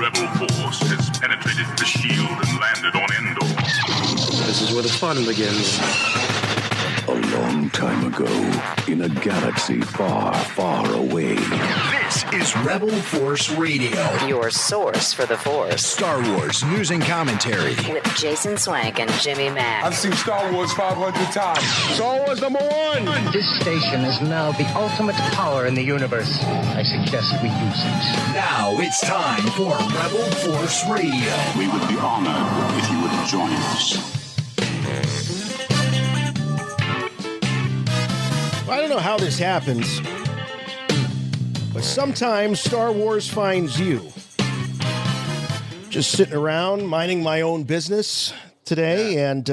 rebel force has penetrated the shield and landed on Endor. This is where the fun begins. A long time ago, in a galaxy far, far away. This is Rebel Force Radio. Your source for the Force. Star Wars news and commentary. With Jason Swank and Jimmy Mack. I've seen Star Wars 500 times. Star Wars #1! This station is now the ultimate power in the universe. I suggest we use it. Now it's time for Rebel Force Radio. We would be honored if you would join us. I don't know how this happens, but sometimes Star Wars finds you. Just sitting around, minding my own business today, and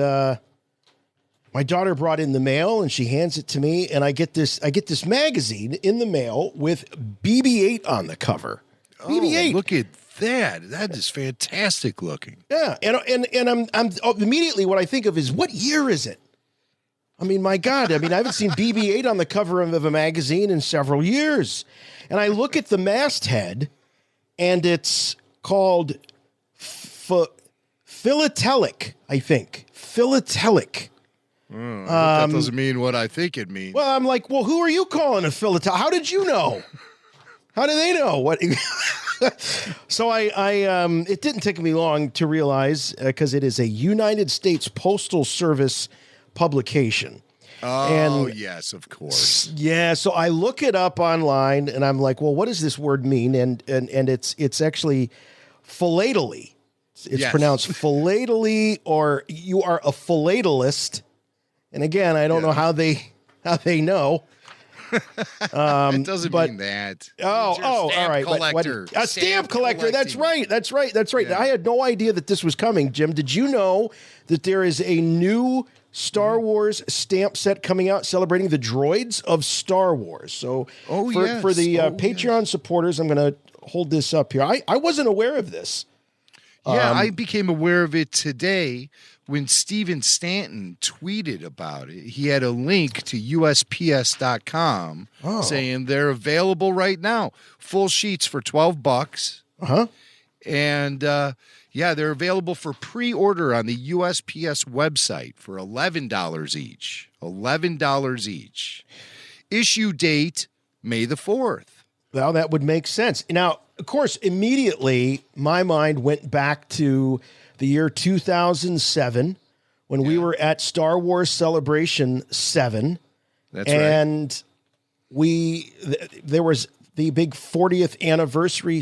my daughter brought in the mail, and she hands it to me, and I get this magazine in the mail with BB-8 on the cover. BB-8. Look at that! That is fantastic looking. Yeah, and I'm immediately what I think of is, what year is it? I mean, my God, I haven't seen BB-8 on the cover of a magazine in several years. And I look at the masthead, and it's called philatelic, I think. Philatelic. That doesn't mean what I think it means. Well, I'm like, well, who are you calling a philatelic? How did you know? How do they know? What? So it didn't take me long to realize, because it is a United States Postal Service publication. Oh, yes, of course. Yeah, so I look it up online, and I'm like, well, what does this word mean? And it's actually philately. It's pronounced philately, or you are a philatelist. And again, I don't know how they know. It doesn't mean that. All right. Collector. A stamp collector. That's right. Yeah. I had no idea that this was coming, Jim. Did you know that there is a new Star Wars stamp set coming out celebrating the droids of Star Wars? So for the Patreon supporters, I'm going to hold this up here. I wasn't aware of this. Yeah, I became aware of it today when Steven Stanton tweeted about it. He had a link to USPS.com saying they're available right now. Full sheets for $12. Uh-huh. And they're available for pre-order on the USPS website for $11 each. $11 each. Issue date, May the 4th. Well, that would make sense. Now, of course, immediately my mind went back to the year 2007 when we were at Star Wars Celebration 7. That's right. And there was the big 40th anniversary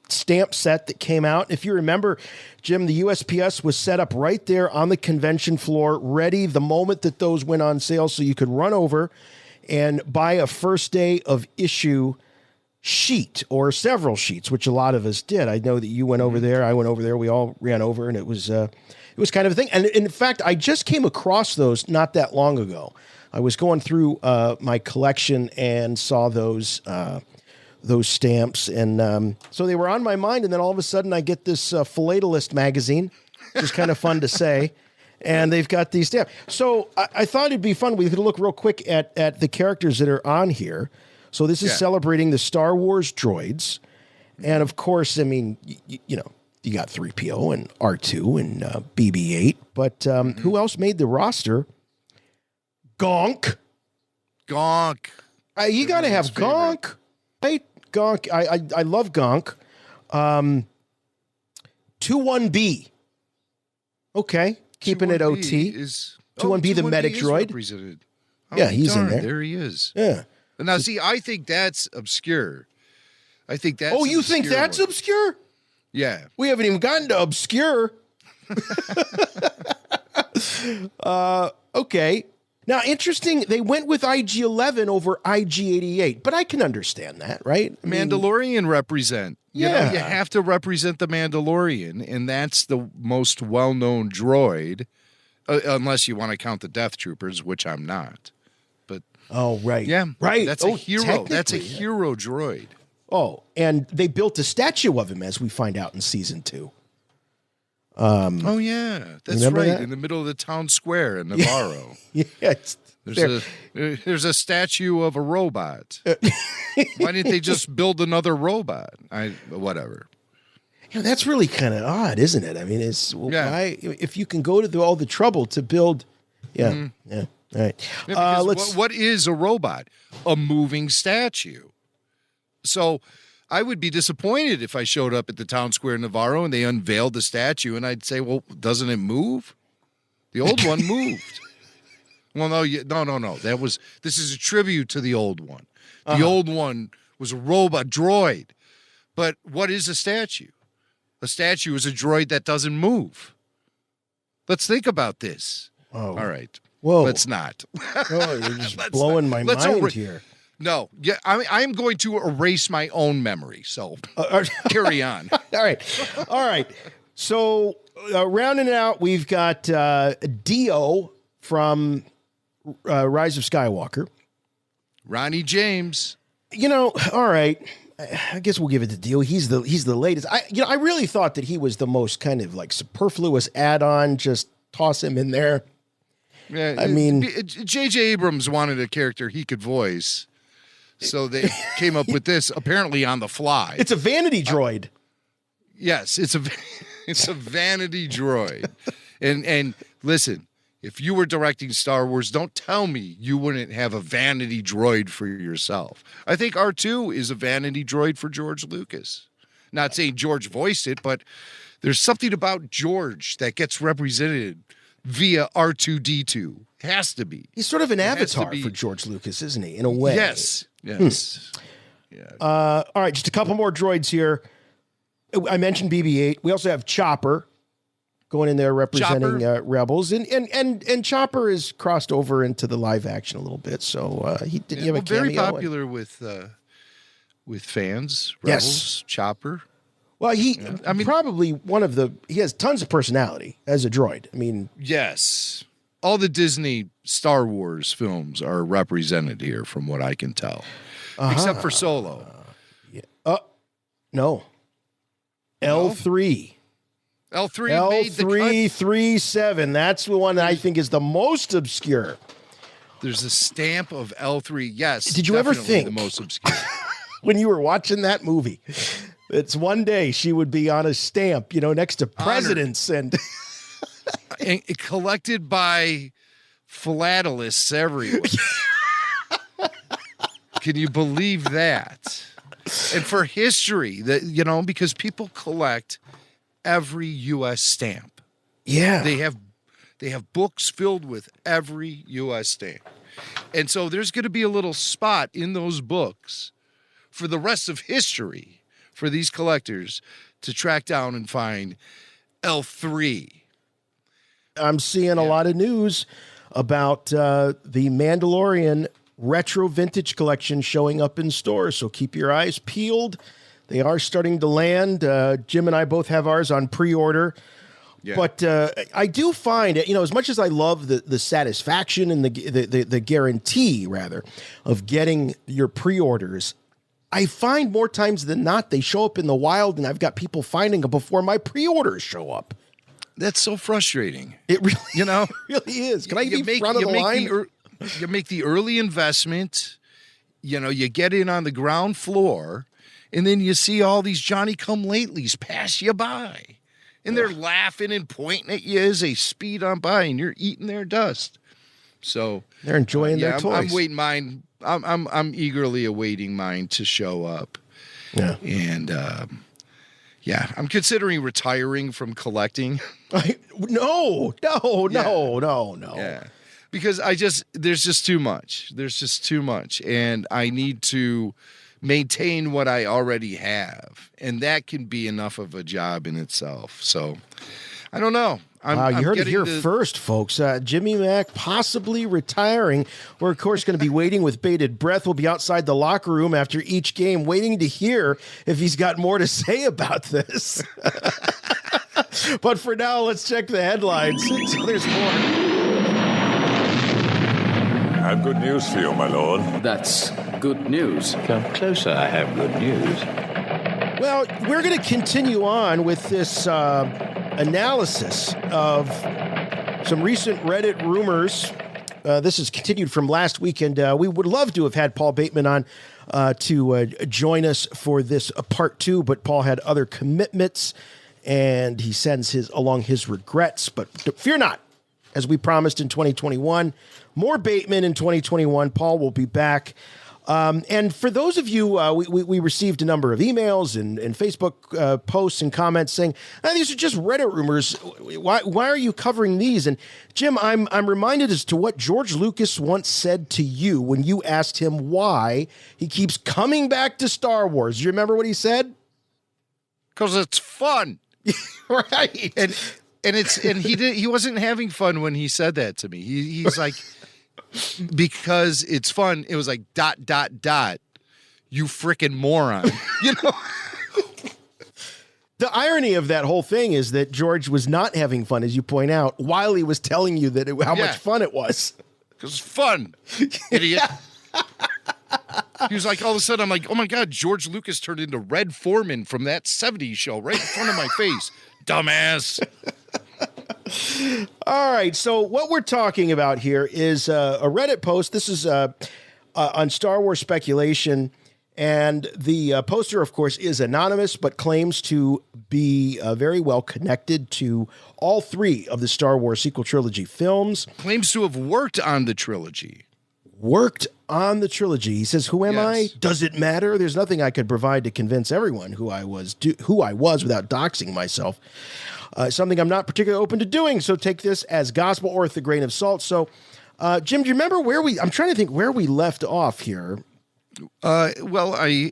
stamp set that came out. If you remember, Jim, the USPS was set up right there on the convention floor, ready the moment that those went on sale, so you could run over and buy a first day of issue sheet or several sheets, which a lot of us did. I know that you went over there. I went over there. We all ran over, and it was kind of a thing. And in fact, I just came across those not that long ago. I was going through my collection and saw those stamps, and so they were on my mind. And then all of a sudden, I get this Philatelist magazine, which is kind of fun to say. And they've got these stamps. So I thought it'd be fun. We could look real quick at the characters that are on here. So this is celebrating the Star Wars droids. And of course, I mean, you got 3PO and R2 and BB-8. But who else made the roster? Gonk. You got to have Gonk. Right? Gonk. I love Gonk. 21B. Okay. Keeping it OT. 21B, the medic droid. He's in there. There he is. Yeah. Now, see, I think that's obscure. I think that's you think that's obscure? Yeah. We haven't even gotten to obscure. Okay. Now, interesting, they went with IG-11 over IG-88, but I can understand that, right? Mandalorian represent. You know, you have to represent the Mandalorian, and that's the most well-known droid, unless you want to count the Death Troopers, which I'm not. Oh, right. Yeah. Right. That's a hero. That's a hero droid. Oh, and they built a statue of him, as we find out in season 2. Oh, yeah. That's right. That? In the middle of the town square in Navarro. There's a statue of a robot. Why didn't they just build another robot? Whatever. That's really kind of odd, isn't it? I mean, why, if you can go to all the trouble to build, yeah. All right. What is a robot? A moving statue. So I would be disappointed if I showed up at the town square in Navarro and they unveiled the statue, and I'd say, well, doesn't it move? The old one moved. Well, no. This is a tribute to the old one. The old one was a robot droid. But what is a statue? A statue is a droid that doesn't move. Let's think about this. Oh. All right. Whoa. Let's not. Oh, you're just blowing my mind here. No. Yeah, I'm going to erase my own memory. So carry on. All right. So rounding it out, we've got Dio from Rise of Skywalker. Ronnie James. All right. I guess we'll give it to Dio. He's the latest. I really thought that he was the most kind of like superfluous add-on. Just toss him in there. Yeah, I mean, J.J. Abrams wanted a character he could voice, so they came up with this apparently on the fly. It's a vanity droid. Yes, it's a vanity droid. And listen, if you were directing Star Wars, don't tell me you wouldn't have a vanity droid for yourself. I think R2 is a vanity droid for George Lucas. Not saying George voiced it, but there's something about George that gets represented via R2-D2. Has to be. He's sort of an avatar for George Lucas, isn't he? In a way. Yes. Yeah. All right, just a couple more droids here. I mentioned BB-8. We also have Chopper going in there representing Rebels, and Chopper is crossed over into the live action a little bit. So he did have a cameo. Very popular with fans. Rebels, yes. Chopper. Well, probably he has tons of personality as a droid. I mean, yes, all the Disney Star Wars films are represented here, from what I can tell, except for Solo. No. L3. L337. That's the one that I think is the most obscure. There's a stamp of L3. Yes. Did you ever think the most obscure when you were watching that movie? It's one day she would be on a stamp, next to presidents and collected by philatelists everywhere. Can you believe that? And for history, that because people collect every U.S. stamp. Yeah, they have books filled with every U.S. stamp, and so there's going to be a little spot in those books for the rest of history for these collectors to track down and find L3. I'm seeing a lot of news about the Mandalorian retro vintage collection showing up in stores, so keep your eyes peeled. They are starting to land. Jim and I both have ours on pre-order. Yeah. But I do find, as much as I love the satisfaction and the guarantee, rather, of getting your pre-orders, I find more times than not they show up in the wild, and I've got people finding them before my pre-orders show up. That's so frustrating. It really, it really is. Can I be front of the line? You make the early investment. You get in on the ground floor, and then you see all these Johnny-come-latelys pass you by, and they're laughing and pointing at you as they speed on by, and you're eating their dust. So they're enjoying their toys. I'm waiting mine. I'm eagerly awaiting mine to show up. Yeah, and I'm considering retiring from collecting. No. Yeah, because there's just too much. There's just too much, and I need to maintain what I already have, and that can be enough of a job in itself. So I don't know. You heard it here first, folks. Jimmy Mack possibly retiring. We're, of course, going to be waiting with bated breath. We'll be outside the locker room after each game, waiting to hear if he's got more to say about this. But for now, let's check the headlines. So there's more. I have good news for you, my lord. That's good news. Come closer, I have good news. Well, we're going to continue on with this analysis of some recent Reddit rumors This is continued from last week, and we would love to have had Paul Bateman on to join us for this part 2, but Paul had other commitments, and he sends along his regrets. But fear not, as we promised in 2021, more Bateman in 2021. Paul will be back. And for those of you, we received a number of emails and Facebook posts and comments saying, these are just Reddit rumors. Why are you covering these? And Jim, I'm reminded as to what George Lucas once said to you when you asked him why he keeps coming back to Star Wars. Do you remember what he said? Because it's fun. Right. And he wasn't having fun when he said that to me. He's like, because it's fun. It was like ... You frickin' moron. You know. The irony of that whole thing is that George was not having fun, as you point out, while he was telling you that how much fun it was. Because it's fun, idiot. He was like, all of a sudden, I'm like, oh my God, George Lucas turned into Red Foreman from that 70s show right in front of my face. Dumbass. All right, so what we're talking about here is a Reddit post. This is on Star Wars speculation, and the poster, of course, is anonymous, but claims to be very well connected to all 3 of the Star Wars sequel trilogy films. Claims to have worked on the trilogy. Worked on the trilogy. He says, who am I? Does it matter? There's nothing I could provide to convince everyone who I was without doxing myself. Something I'm not particularly open to doing, so take this as gospel or with a grain of salt. So, Jim, do you remember I'm trying to think where we left off here. Well, I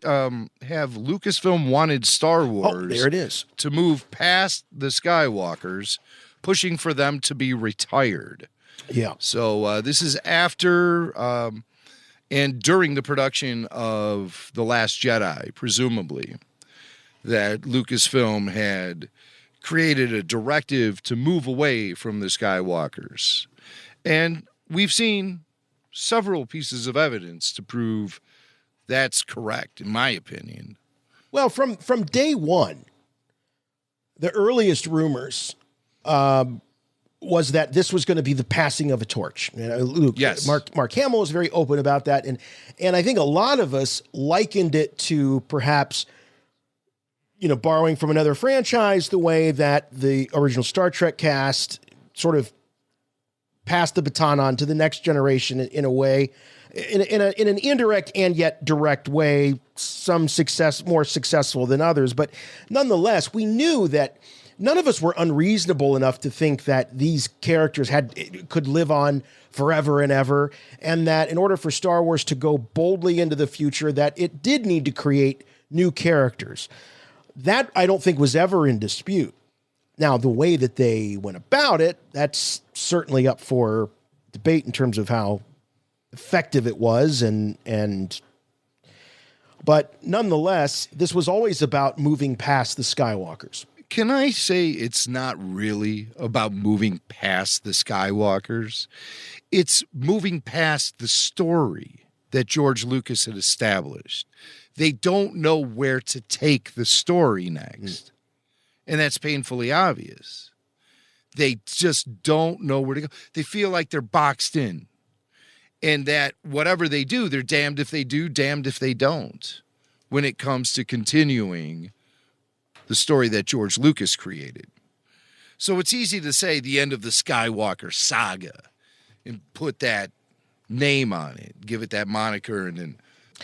have Lucasfilm wanted Star Wars. Oh, there it is. To move past the Skywalkers, pushing for them to be retired. Yeah. So this is after and during the production of The Last Jedi, presumably, that Lucasfilm had created a directive to move away from the Skywalkers. And we've seen several pieces of evidence to prove that's correct, in my opinion. Well, from day one, the earliest rumors was that this was going to be the passing of a torch. Luke, yes. Mark Hamill was very open about that, and I think a lot of us likened it to perhaps, borrowing from another franchise, the way that the original Star Trek cast sort of passed the baton on to the next generation in a way, in an indirect and yet direct way. Some more successful than others, but nonetheless, we knew that none of us were unreasonable enough to think that these characters could live on forever and ever, and that in order for Star Wars to go boldly into the future, that it did need to create new characters. That I don't think was ever in dispute. Now, the way that they went about it, that's certainly up for debate in terms of how effective it was, but nonetheless, this was always about moving past the Skywalkers. Can I say it's not really about moving past the Skywalkers? It's moving past the story that George Lucas had established. They don't know where to take the story next. And that's painfully obvious. They just don't know where to go. They feel like they're boxed in. And that whatever they do, they're damned if they do, damned if they don't, when it comes to continuing the story that George Lucas created. So it's easy to say the end of the Skywalker saga and put that name on it, give it that moniker, and then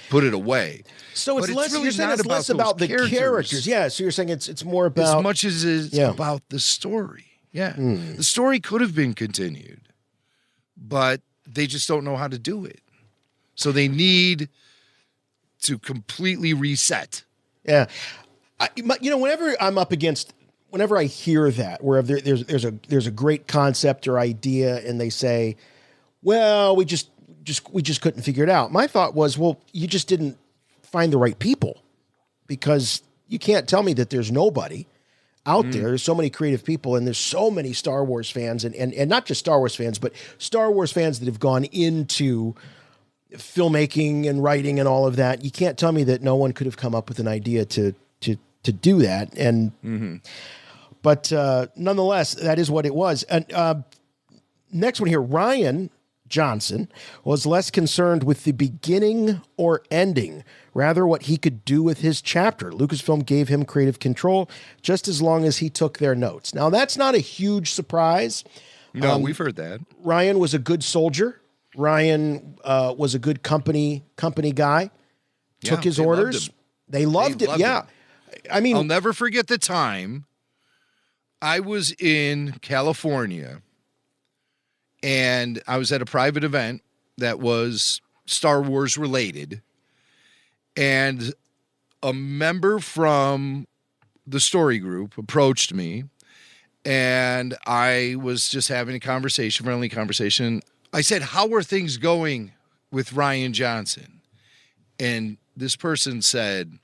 put it away. So it's less, really you're saying it's less about the characters. Yeah, so you're saying it's more about... as much as it's about the story. Yeah. The story could have been continued, but they just don't know how to do it. So they need to completely reset. Yeah. Whenever I'm up against, whenever I hear that, where there's a great concept or idea, and they say, "Well, we just couldn't figure it out." My thought was, well, you just didn't find the right people, because you can't tell me that there's nobody out there. There's so many creative people, and there's so many Star Wars fans, and not just Star Wars fans, but Star Wars fans that have gone into filmmaking and writing and all of that. You can't tell me that no one could have come up with an idea to do that. And, but nonetheless, that is what it was. And next one here, Ryan Johnson was less concerned with the beginning or ending, rather what he could do with his chapter. Lucasfilm gave him creative control just as long as he took their notes. Now, that's not a huge surprise. No, we've heard that. Ryan was a good soldier. Ryan was a good company guy. Took his orders. They loved it. Yeah. I mean, I'll never forget the time I was in California and I was at a private event that was Star Wars related. And a member from the story group approached me and I was just having a conversation, friendly conversation. I said, "How are things going with Ryan Johnson?" And this person said,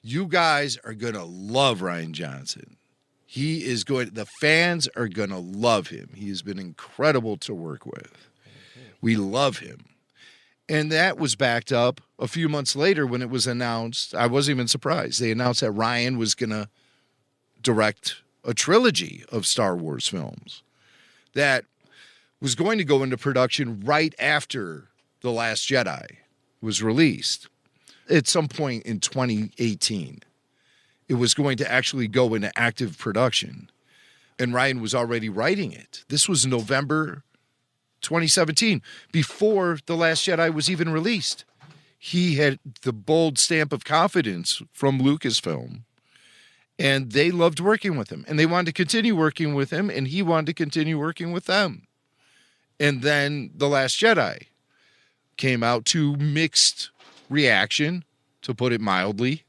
"You guys are going to love Ryan Johnson. The fans are going to love him. He has been incredible to work with. We love him." And that was backed up a few months later when it was announced. I wasn't even surprised. They announced that Ryan was going to direct a trilogy of Star Wars films that was going to go into production right after The Last Jedi was released. At some point in 2018, it was going to actually go into active production. And Ryan was already writing it. This was November 2017, before The Last Jedi was even released. He had the bold stamp of confidence from Lucasfilm, and they loved working with him. And they wanted to continue working with him, and he wanted to continue working with them. And then The Last Jedi came out to mixed reaction, to put it mildly,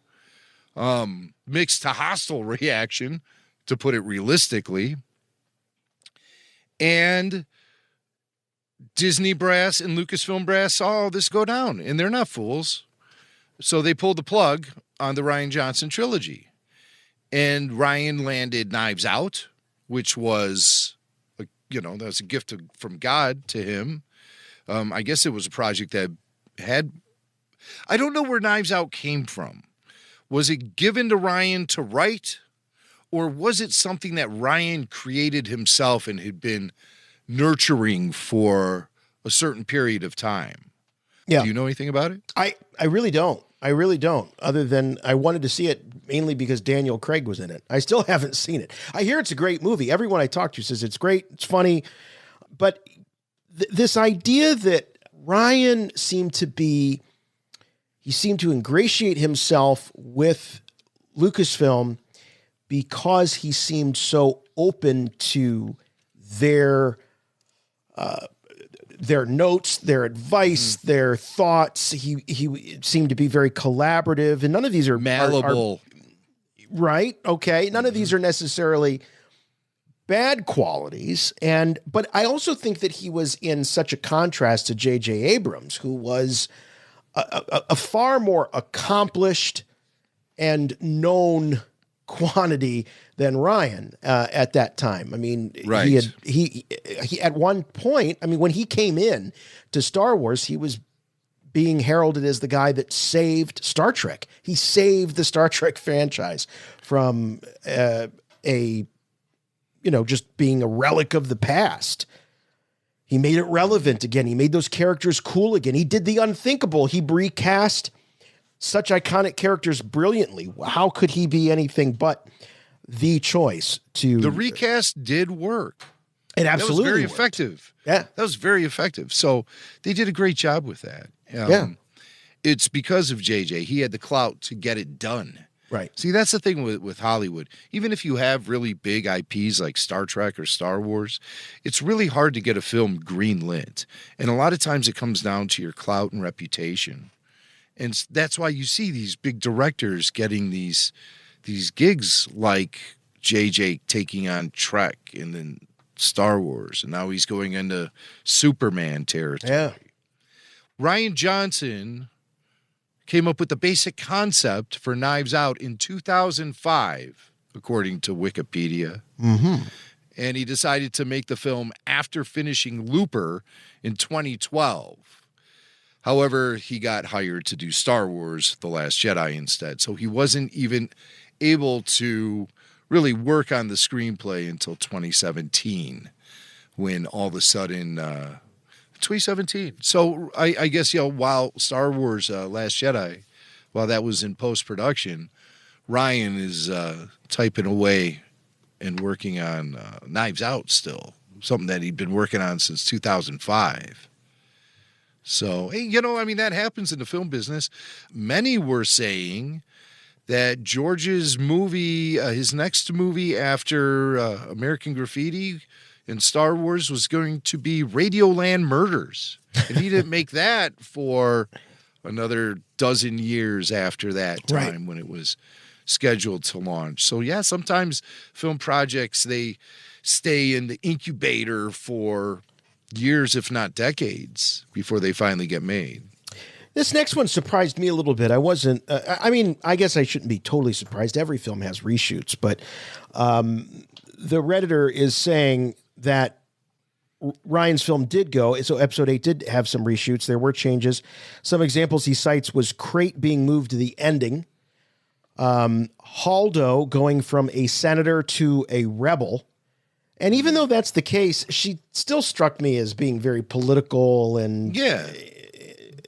mixed to hostile reaction, to put it realistically. And Disney brass and Lucasfilm brass saw all this go down, and they're not fools. So they pulled the plug on the Ryan Johnson trilogy. And Ryan landed Knives Out, which was, that was a gift from God to him. I guess it was a project that I don't know where Knives Out came from. Was it given to Ryan to write, or was it something that Ryan created himself and had been nurturing for a certain period of time? Yeah. Do you know anything about it? I really don't. Other than I wanted to see it mainly because Daniel Craig was in it. I still haven't seen it. I hear it's a great movie. Everyone I talk to says it's great. It's funny. But this idea that Ryan seemed to ingratiate himself with Lucasfilm because he seemed so open to their notes, their advice, their thoughts. He seemed to be very collaborative, and none of these are malleable. Right? Okay. None of these are necessarily bad qualities. But I also think that he was in such a contrast to J.J. Abrams, who was a far more accomplished and known quantity than Ryan at that time. I mean, right. he at one point, I mean, when he came in to Star Wars, he was being heralded as the guy that saved Star Trek. He saved the Star Trek franchise from just being a relic of the past. He made it relevant again. He made those characters cool again. He did the unthinkable. He recast such iconic characters brilliantly. How could he be anything but the choice to... The recast did work. It absolutely That was very worked. effective. Yeah. That was very effective. So they did a great job with that. It's because of JJ. He had the clout to get it done. Right. See, that's the thing with Hollywood. Even if you have really big IPs like Star Trek or Star Wars, it's really hard to get a film greenlit. And a lot of times it comes down to your clout and reputation. And that's why you see these big directors getting these gigs like JJ taking on Trek and then Star Wars. And now he's going into Superman territory. Yeah. Ryan Johnson came up with the basic concept for Knives Out in 2005, according to Wikipedia. Mm-hmm. And he decided to make the film after finishing Looper in 2012. However, he got hired to do Star Wars: The Last Jedi instead. So he wasn't even able to really work on the screenplay until 2017, when all of a sudden 2017. So I guess, while Star Wars Last Jedi, while that was in post-production, Ryan is typing away and working on Knives Out still, something that he'd been working on since 2005. So, that happens in the film business. Many were saying that George's movie, his next movie after American Graffiti and Star Wars, was going to be Radioland Murders. And he didn't make that for another dozen years after that time, when it was scheduled to launch. So, yeah, sometimes film projects, they stay in the incubator for years, if not decades, before they finally get made. This next one surprised me a little bit. I wasn't, I guess I shouldn't be totally surprised. Every film has reshoots, but the Redditor is saying that Ryan's film did go, so episode 8 did have some reshoots. There were changes. Some examples he cites was Crate being moved to the ending, Haldo going from a senator to a rebel. And even though that's the case, she still struck me as being very political and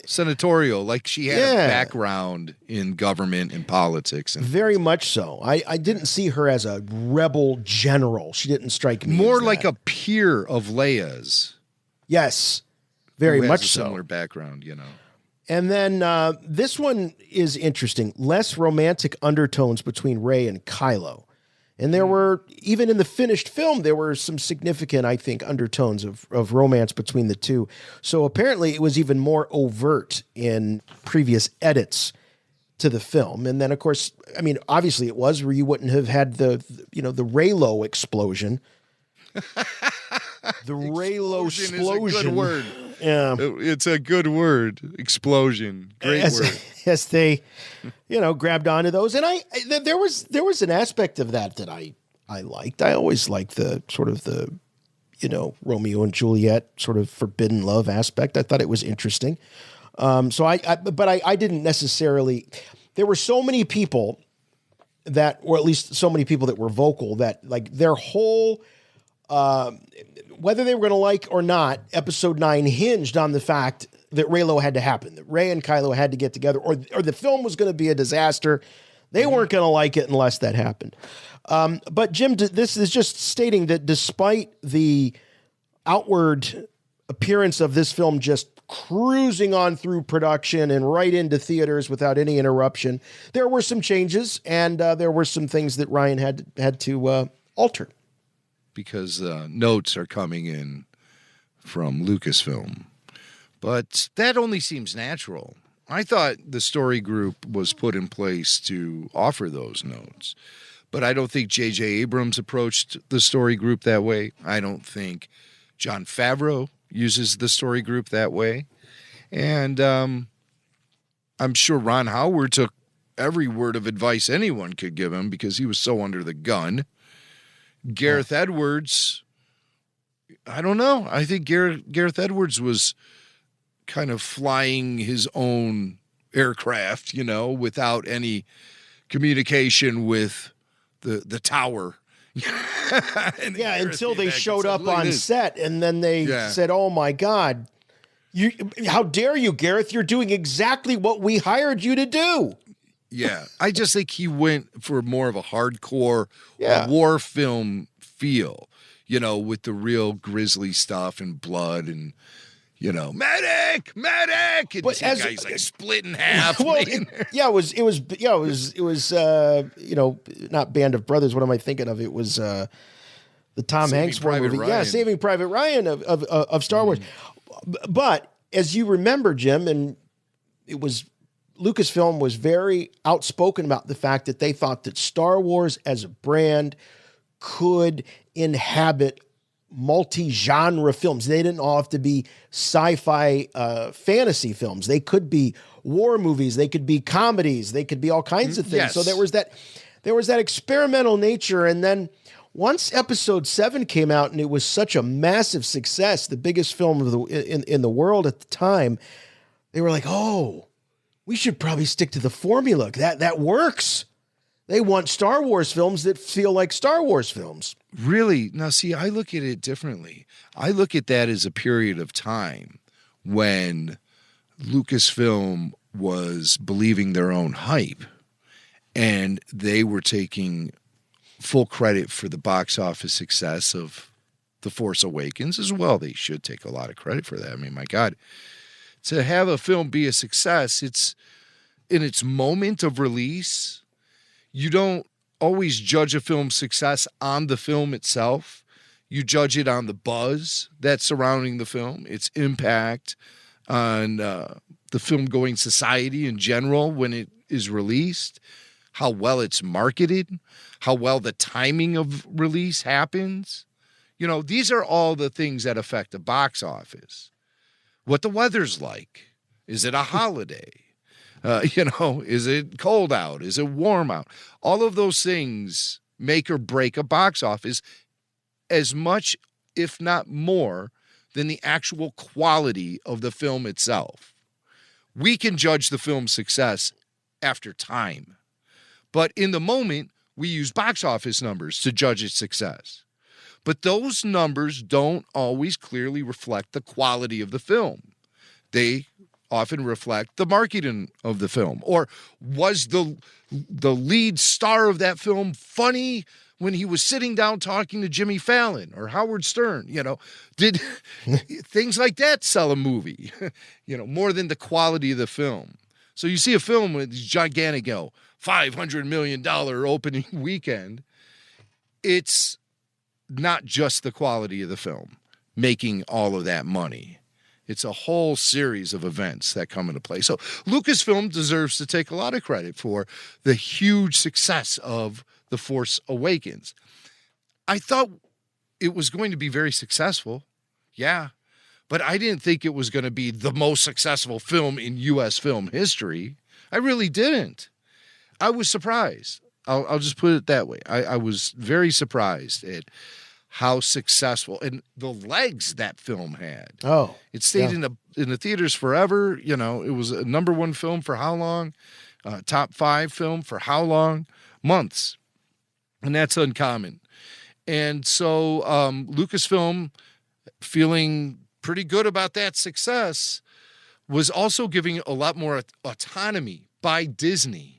senatorial, like she had a background in government and politics. And very much so. I didn't see her as a rebel general. She didn't strike me more as like that. a peer of Leia's. Yes, very who has much a so. Similar background, And then this one is interesting. Less romantic undertones between Rey and Kylo. And there were, even in the finished film, there were some significant, I think, undertones of romance between the two. So apparently it was even more overt in previous edits to the film. And then, of course, obviously it was, where you wouldn't have had the Reylo explosion. The Reylo explosion. Is a good word. Yeah. It's a good word. Explosion. Great word. As they, grabbed onto those. And there was an aspect of that I liked. I always liked the sort of the, Romeo and Juliet sort of forbidden love aspect. I thought it was interesting. So I didn't necessarily, there were so many people that, or at least so many people that were vocal that like their whole, whether they were going to like or not, episode 9 hinged on the fact that Reylo had to happen, that Rey and Kylo had to get together, or the film was going to be a disaster. They weren't going to like it unless that happened. But Jim, this is just stating that despite the outward appearance of this film just cruising on through production and right into theaters without any interruption, there were some changes, and there were some things that Ryan had to alter. Because notes are coming in from Lucasfilm. But that only seems natural. I thought the story group was put in place to offer those notes. But I don't think J.J. Abrams approached the story group that way. I don't think Jon Favreau uses the story group that way. And I'm sure Ron Howard took every word of advice anyone could give him because he was so under the gun. Gareth Edwards, I don't know. I think Gareth Edwards was kind of flying his own aircraft, without any communication with the tower. Until they showed up on set, and then they said, "Oh my God, how dare you, Gareth? You're doing exactly what we hired you to do." Yeah, I just think he went for more of a hardcore war film feel, with the real grisly stuff and blood and, medic, and but the guy's like split in half. Well, it was not Band of Brothers. What am I thinking of? It was the Tom Hanks movie. Ryan. Yeah, Saving Private Ryan of Star Wars. But as you remember, Jim, and it was Lucasfilm was very outspoken about the fact that they thought that Star Wars as a brand could inhabit multi-genre films. They didn't all have to be sci-fi fantasy films. They could be war movies. They could be comedies. They could be all kinds of things. Yes. So there was that experimental nature. And then once episode 7 came out and it was such a massive success, the biggest film of in the world at the time, they were like, oh, we should probably stick to the formula. That works. They want Star Wars films that feel like Star Wars films. Really? Now, see, I look at it differently. I look at that as a period of time when Lucasfilm was believing their own hype, and they were taking full credit for the box office success of The Force Awakens as well. They should take a lot of credit for that. I mean, my God, to have a film be a success, it's in its moment of release. You don't always judge a film's success on the film itself. You judge it on the buzz that's surrounding the film, its impact on the film-going society in general when it is released, how well it's marketed, how well the timing of release happens. You know, these are all the things that affect the box office. What the weather's like. Is it a holiday? Is it cold out? Is it warm out? All of those things make or break a box office as much, if not more, than the actual quality of the film itself. We can judge the film's success after time, but in the moment, we use box office numbers to judge its success. But those numbers don't always clearly reflect the quality of the film. They often reflect the marketing of the film. Or was the lead star of that film funny when he was sitting down talking to Jimmy Fallon or Howard Stern? Did things like that sell a movie, more than the quality of the film? So you see a film with these gigantic, $500 million opening weekend. It's not just the quality of the film making all of that money. It's a whole series of events that come into play. So Lucasfilm deserves to take a lot of credit for the huge success of The Force Awakens. I thought it was going to be very successful. Yeah. But I didn't think it was going to be the most successful film in U.S. film history. I really didn't. I was surprised. I'll just put it that way. I was very surprised at how successful and the legs that film had. Oh, it stayed in the theaters forever. It was a number one film for how long? Top 5 film for how long? Months. And that's uncommon. And so Lucasfilm, feeling pretty good about that success, was also giving a lot more autonomy by Disney.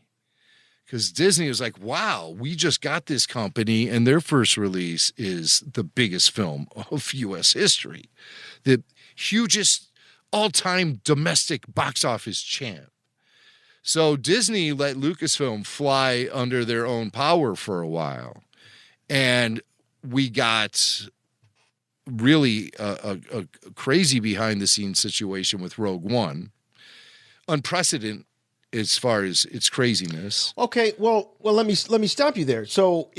Because Disney was like, wow, we just got this company, and their first release is the biggest film of U.S. history, the hugest all-time domestic box office champ. So Disney let Lucasfilm fly under their own power for a while, and we got really a crazy behind-the-scenes situation with Rogue One, unprecedented as far as its craziness. Okay, well, let me stop you there. So,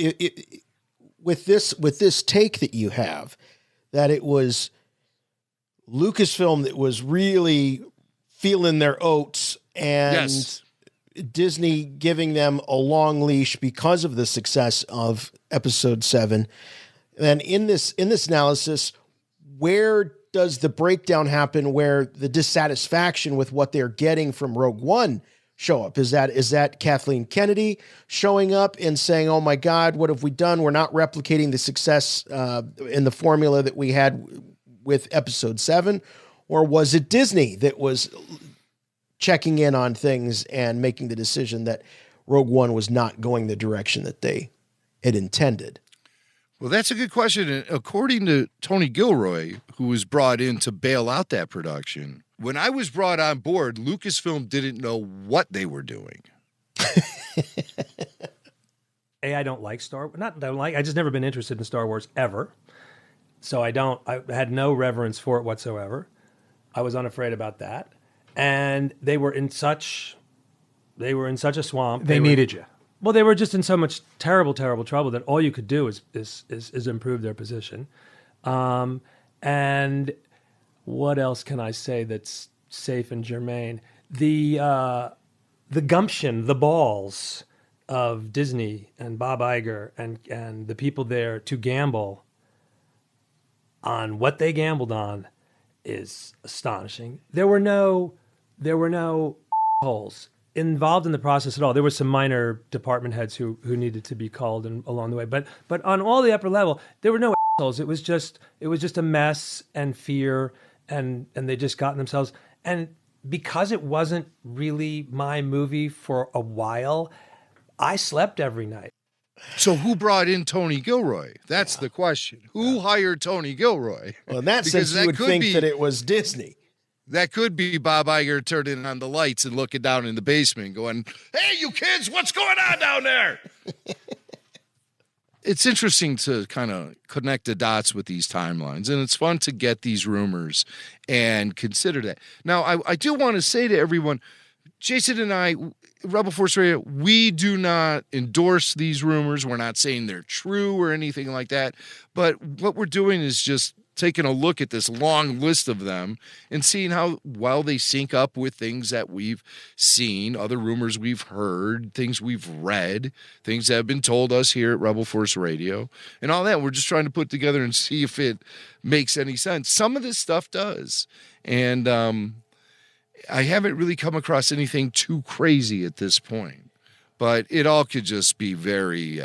with this take that you have, that it was Lucasfilm that was really feeling their oats, and yes, Disney giving them a long leash because of the success of Episode 7. And in this analysis, where does the breakdown happen? Where the dissatisfaction with what they're getting from Rogue One show up? Is that Kathleen Kennedy showing up and saying, "Oh my God, what have we done? We're not replicating the success in the formula that we had with Episode 7," or was it Disney that was checking in on things and making the decision that Rogue One was not going the direction that they had intended? Well, that's a good question. And according to Tony Gilroy, who was brought in to bail out that production, when I was brought on board, Lucasfilm didn't know what they were doing. I don't like Star Wars. I just never been interested in Star Wars ever. So I had no reverence for it whatsoever. I was unafraid about that. And they were in such a swamp. They needed you. Well, they were just in so much terrible, terrible trouble that all you could do is improve their position. And what else can I say that's safe and germane? The gumption, the balls of Disney and Bob Iger and the people there to gamble on what they gambled on is astonishing. There were no holes involved in the process at all. There were some minor department heads who needed to be called along the way, but on all the upper level, there were no assholes. It was just a mess and fear and they just gotten themselves. And because it wasn't really my movie for a while, I slept every night. So who brought in Tony Gilroy? That's the question. Who hired Tony Gilroy? Well, in that sense, you would think that it was Disney. That could be Bob Iger turning on the lights and looking down in the basement going, hey, you kids, what's going on down there? It's interesting to kind of connect the dots with these timelines, and it's fun to get these rumors and consider that. Now, I do want to say to everyone, Jason and I, Rebel Force Radio, we do not endorse these rumors. We're not saying they're true or anything like that. But what we're doing is just taking a look at this long list of them and seeing how well they sync up with things that we've seen, other rumors we've heard, things we've read, things that have been told us here at Rebel Force Radio, and all that. We're just trying to put together and see if it makes any sense. Some of this stuff does. And I haven't really come across anything too crazy at this point, but it all could just be very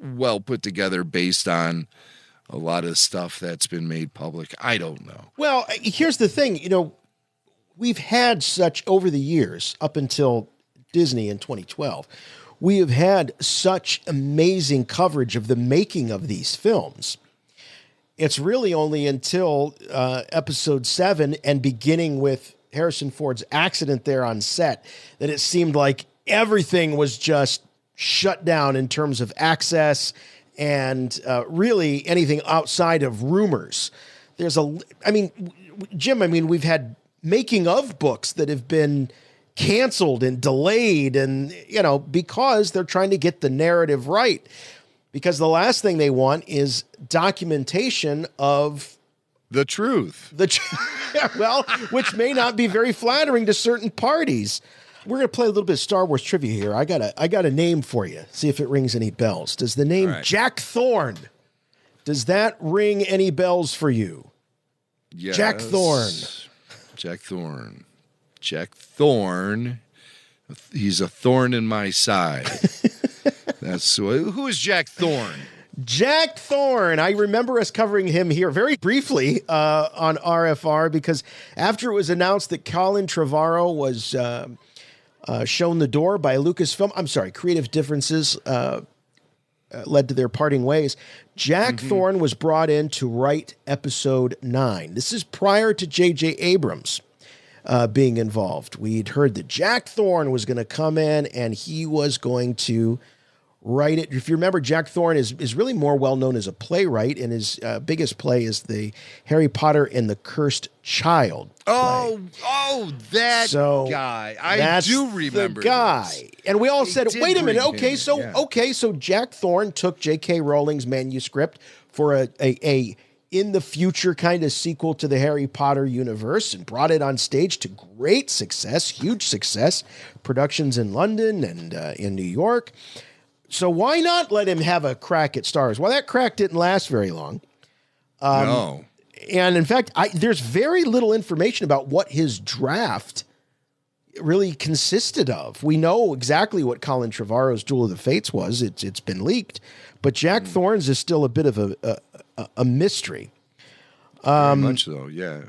well put together based on a lot of stuff that's been made public. I don't know. Well, here's the thing. We've had such over the years, up until Disney in 2012, we have had such amazing coverage of the making of these films. It's really only until episode 7 and beginning with Harrison Ford's accident there on set that it seemed like everything was just shut down in terms of access and really anything outside of rumors. Jim, we've had making of books that have been canceled and delayed and, because they're trying to get the narrative right. Because the last thing they want is documentation of the truth. Which may not be very flattering to certain parties. We're going to play a little bit of Star Wars trivia here. I got a name for you. See if it rings any bells. Does the name Jack Thorne, does that ring any bells for you? Yes. Jack Thorne. Jack Thorne. He's a thorn in my side. Who is Jack Thorne? Jack Thorne. I remember us covering him here very briefly on RFR because after it was announced that Colin Trevorrow was shown the door by Lucasfilm, creative differences led to their parting ways. Jack Thorne was brought in to write episode 9. This is prior to J.J. Abrams being involved. We'd heard that Jack Thorne was going to come in and he was going to write it. If you remember, Jack Thorne is really more well-known as a playwright, and his biggest play is the Harry Potter and the Cursed Child play. That guy. I do remember the guy. This. And we all said, wait a minute, so Jack Thorne took J.K. Rowling's manuscript for a in the future kind of sequel to the Harry Potter universe and brought it on stage to great success, huge success, productions in London and in New York. So why not let him have a crack at Star Wars? Well, that crack didn't last very long. No. And in fact, there's very little information about what his draft really consisted of. We know exactly what Colin Trevorrow's Duel of the Fates was. It's been leaked. But Jack Thorne's is still a bit of a mystery. Very much so, yeah.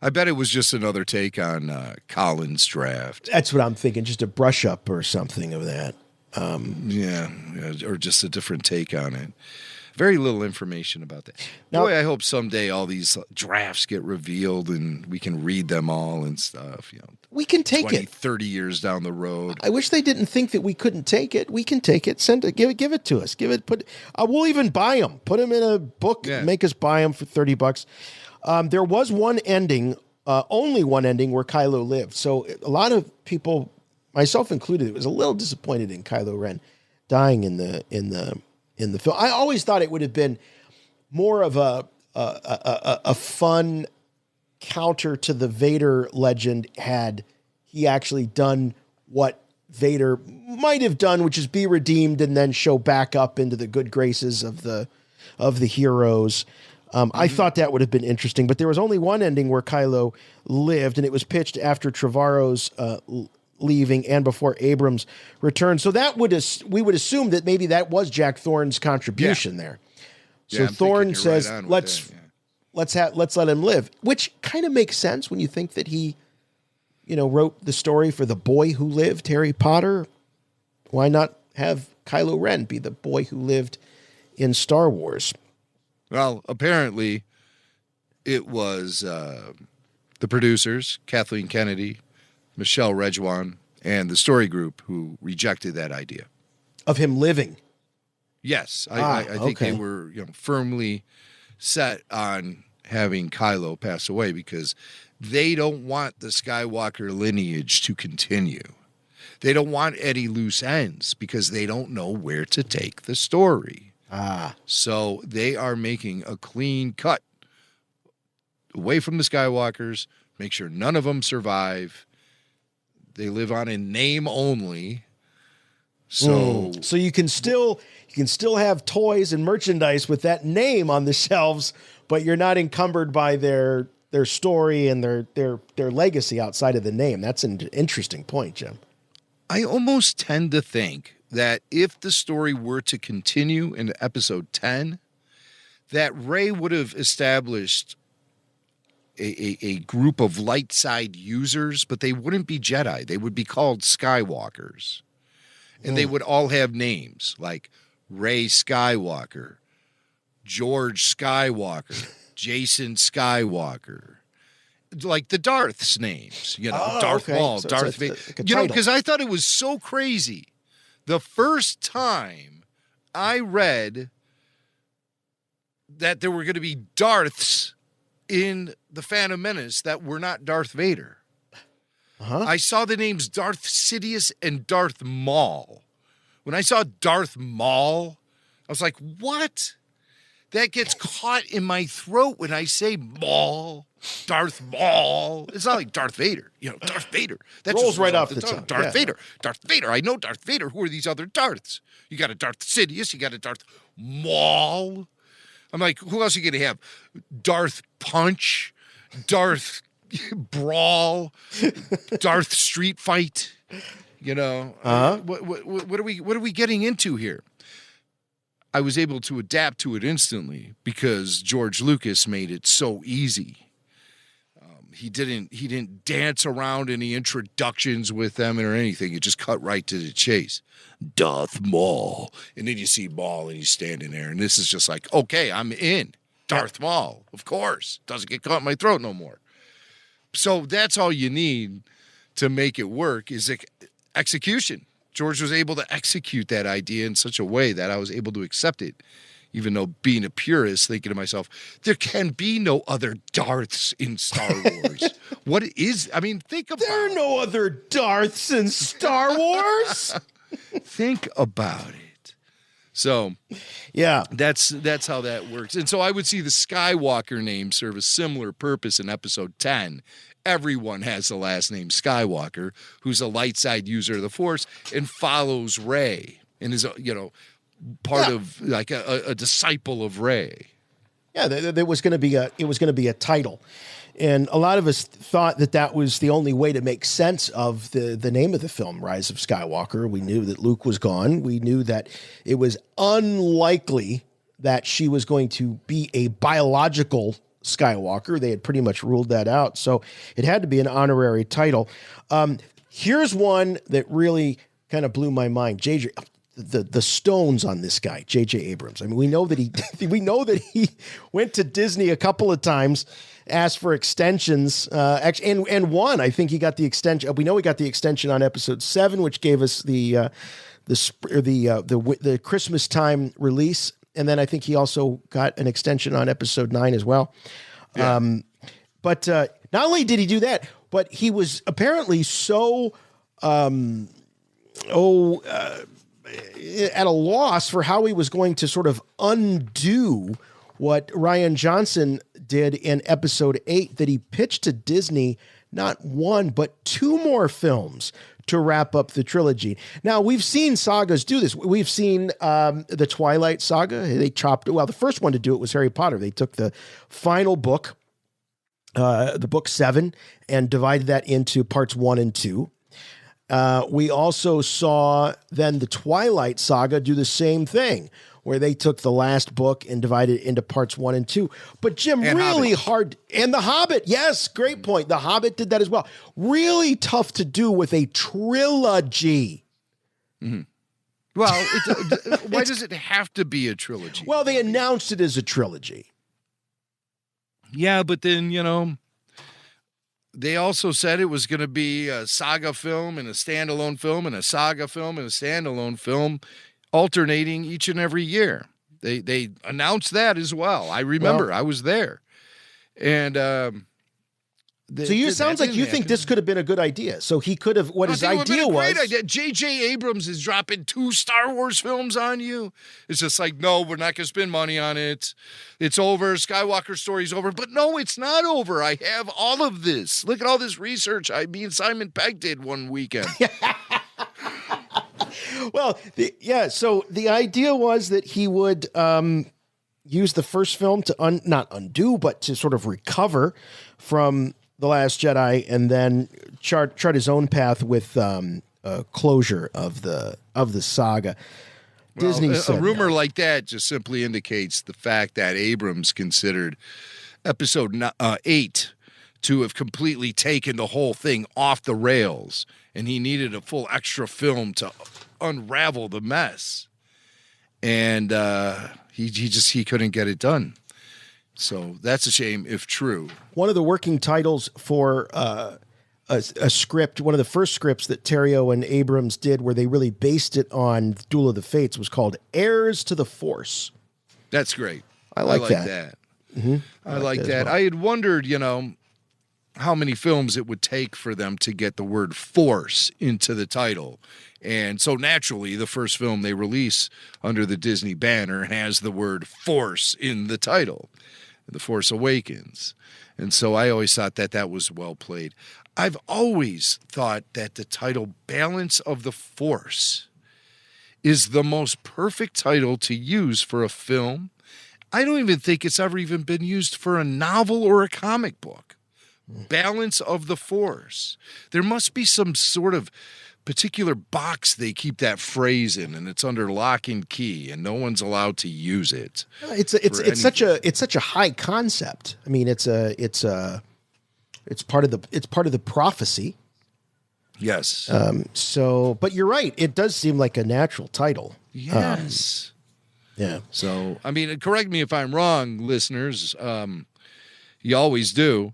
I bet it was just another take on Colin's draft. That's what I'm thinking, just a brush up or something of that. Or just a different take on it. Very little information about that. Now, Boy, I hope someday all these drafts get revealed and we can read them all and stuff. We can take 20, it 30 years down the road. I wish they didn't think that we couldn't take it. We can take it. Send it. Give it to us. We'll even buy them. Put them in a book. Yeah. Make us buy them for $30. There was one ending, only one ending where Kylo lived. So a lot of people, myself included, was a little disappointed in Kylo Ren dying in the film. I always thought it would have been more of a fun counter to the Vader legend had he actually done what Vader might have done, which is be redeemed and then show back up into the good graces of the heroes. I thought that would have been interesting, but there was only one ending where Kylo lived, and it was pitched after Trevorrow's leaving and before Abrams returned. So we would assume that maybe that was Jack Thorne's contribution there. So Thorne says, let's let him live, which kind of makes sense when you think that he, wrote the story for The Boy Who Lived, Harry Potter. Why not have Kylo Ren be the boy who lived in Star Wars? Well, apparently it was the producers, Kathleen Kennedy, Michelle Rejwan, and the story group who rejected that idea. Of him living? Yes. I think they were firmly set on having Kylo pass away because they don't want the Skywalker lineage to continue. They don't want any loose ends because they don't know where to take the story. So they are making a clean cut away from the Skywalkers, make sure none of them survive. They live on in name only. So you can still have toys and merchandise with that name on the shelves, but you're not encumbered by their story and their legacy outside of the name. That's an interesting point, Jim. I almost tend to think that if the story were to continue in episode 10, that Rey would have established a group of light side users, but they wouldn't be Jedi. They would be called Skywalkers. And they would all have names like Rey Skywalker, George Skywalker, Jason Skywalker. Like the Darth's names, Darth Maul, Darth Vader. Because I thought it was so crazy. The first time I read that there were going to be Darths in the Phantom Menace that were not Darth Vader. I saw the names Darth Sidious and Darth Maul. When I saw Darth Maul, I was like, what? That gets caught in my throat when I say Maul, Darth Maul. It's not like Darth Vader. Darth Vader. That rolls right off the tongue. Darth Vader. Darth Vader. I know Darth Vader. Who are these other Darths? You got a Darth Sidious. You got a Darth Maul. I'm like, who else are you going to have? Darth Punch, Darth Brawl, Darth Street Fight. What are we getting into here? I was able to adapt to it instantly because George Lucas made it so easy. He didn't dance around any introductions with them or anything. It just cut right to the chase. Darth Maul. And then you see Maul and he's standing there. And this is just like, okay, I'm in. Darth Maul, of course. Doesn't get caught in my throat no more. So that's all you need to make it work is execution. George was able to execute that idea in such a way that I was able to accept it. Even though being a purist, thinking to myself, there can be no other Darths in Star Wars. Think about it. There are no other Darths in Star Wars. Think about it. So, yeah, that's how that works. And so I would see the Skywalker name serve a similar purpose in episode 10. Everyone has the last name Skywalker, who's a light side user of the Force and follows Rey and is, part of like a disciple of Rey. Yeah, there was going to be a title, and a lot of us thought that was the only way to make sense of the name of the film, Rise of Skywalker. We knew that Luke was gone. We knew that it was unlikely that she was going to be a biological Skywalker. They had pretty much ruled that out, so it had to be an honorary title. Here's one that really kind of blew my mind. The stones on this guy, J.J. Abrams. I mean, we know that he went to Disney a couple of times, asked for extensions, and won. I think he got the extension. We know he got the extension on episode 7, which gave us the Christmas time release, and then I think he also got an extension on episode 9 as well. Yeah. But not only did he do that, but he was apparently so at a loss for how he was going to sort of undo what Rian Johnson did in episode 8 that he pitched to Disney not one, but 2 more films to wrap up the trilogy. Now, we've seen sagas do this. We've seen the Twilight Saga. They chopped, the first one to do it was Harry Potter. They took the final book, the book 7, and divided that into parts 1 and 2. We also saw then the Twilight Saga do the same thing, where they took the last book and divided it into parts 1 and 2. But Jim, And really Hobbit. hard. And The Hobbit. Yes, great point. The Hobbit did that as well. Really tough to do with a trilogy. Mm-hmm. Well, why does it have to be a trilogy? Well, they announced it as a trilogy. Yeah, but then, they also said it was going to be a saga film and a standalone film and a saga film and a standalone film alternating each and every year. They announced that as well. I remember. I was there. And so it sounds like you think this could have been a good idea. So he could have, what his idea was. Great idea. J.J. Abrams is dropping 2 Star Wars films on you. It's just like, no, we're not going to spend money on it. It's over. Skywalker story's over. But no, it's not over. I have all of this. Look at all this research me and Simon Pegg did one weekend. Well, so the idea was that he would use the first film to not undo, but to sort of recover from The Last Jedi, and then chart his own path with closure of the saga. Well, Disney said a rumor like that just simply indicates the fact that Abrams considered episode 8 to have completely taken the whole thing off the rails, and he needed a full extra film to unravel the mess, and he couldn't get it done. So that's a shame if true. One of the working titles for a script, one of the first scripts that Terrio and Abrams did where they really based it on Duel of the Fates was called Heirs to the Force. That's great. I like that. Mm-hmm. I like that. Well. I had wondered, how many films it would take for them to get the word force into the title. And so naturally, the first film they release under the Disney banner has the word force in the title, The Force Awakens. And so I always thought that was well played. I've always thought that the title Balance of the Force is the most perfect title to use for a film. I don't even think it's ever even been used for a novel or a comic book. Balance of the Force. There must be some sort of particular box they keep that phrase in, and it's under lock and key, and no one's allowed to use it. It's such a high concept. I mean, it's part of the prophecy. Yes. But you're right. It does seem like a natural title. Yes. Yeah. So, I mean, correct me if I'm wrong, listeners. You always do.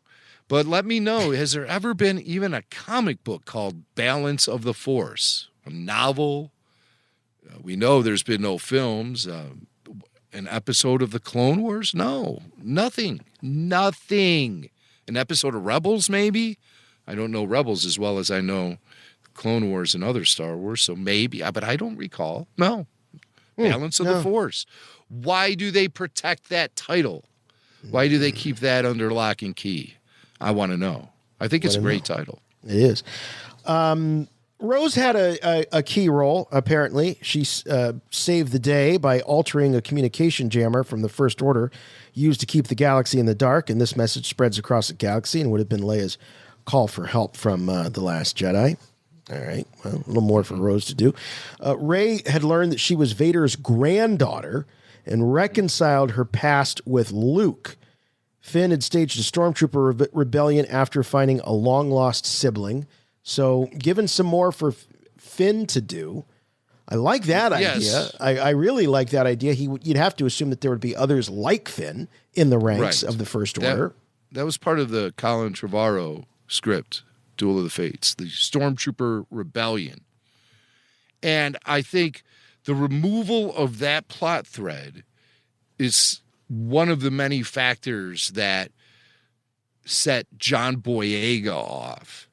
But let me know, has there ever been even a comic book called Balance of the Force? A novel? We know there's been no films. An episode of the Clone Wars? No. Nothing. An episode of Rebels, maybe? I don't know Rebels as well as I know Clone Wars and other Star Wars, so maybe. But I don't recall. No. Balance of the Force. Why do they protect that title? Why do they keep that under lock and key? I want to know. I think it's a great title. It is. Rose had a key role, apparently. She saved the day by altering a communication jammer from the First Order used to keep the galaxy in the dark, and this message spreads across the galaxy and would have been Leia's call for help from The Last Jedi. All right, well, a little more for Rose to do. Rey had learned that she was Vader's granddaughter and reconciled her past with Luke. Finn had staged a stormtrooper rebellion after finding a long-lost sibling. So given some more for Finn to do. I like that idea. I really like that idea. You'd have to assume that there would be others like Finn in the ranks of the First Order. That was part of the Colin Trevorrow script, Duel of the Fates, the Stormtrooper Rebellion. And I think the removal of that plot thread is one of the many factors that set John Boyega off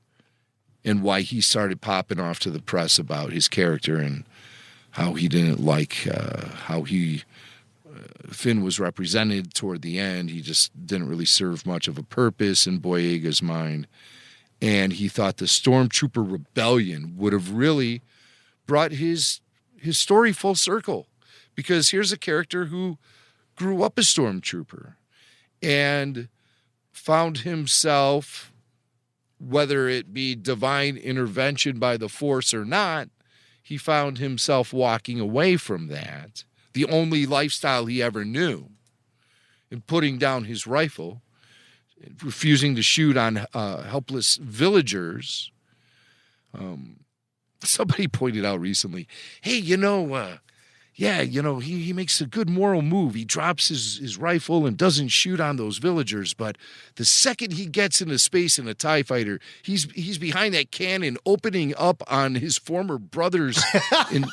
and why he started popping off to the press about his character and how he didn't like how Finn was represented toward the end. He just didn't really serve much of a purpose in Boyega's mind. And he thought the Stormtrooper Rebellion would have really brought his story full circle, because here's a character who grew up a stormtrooper and found himself, whether it be divine intervention by the Force or not, he found himself walking away from that. the only lifestyle he ever knew, and putting down his rifle, refusing to shoot on helpless villagers. Somebody pointed out recently, hey, he makes a good moral move. He drops his rifle and doesn't shoot on those villagers. But the second he gets into space in a TIE fighter, he's behind that cannon opening up on his former brothers and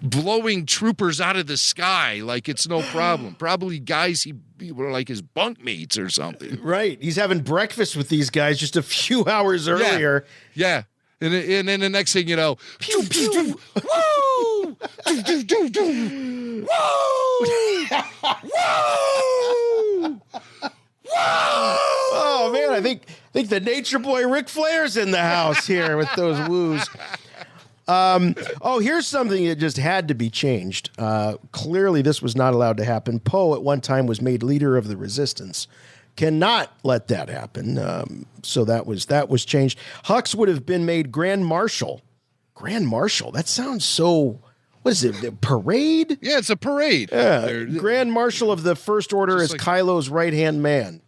blowing troopers out of the sky like it's no problem. Probably guys he were like his bunkmates or something. Right. He's having breakfast with these guys just a few hours earlier. Yeah. And then the next thing you know, pew, pew, pew, woo! Do, do, do, do. Woo! Woo! Woo! Oh man, I think the Nature Boy Ric Flair's in the house here with those woos. Here's something that just had to be changed. Clearly, this was not allowed to happen. Poe at one time was made leader of the Resistance. Cannot let that happen. So that was changed. Hux would have been made Grand Marshal. Grand Marshal. That sounds so. What is it? A parade? Yeah, it's a parade. Yeah. Grand Marshal of the First Order is like Kylo's right-hand man.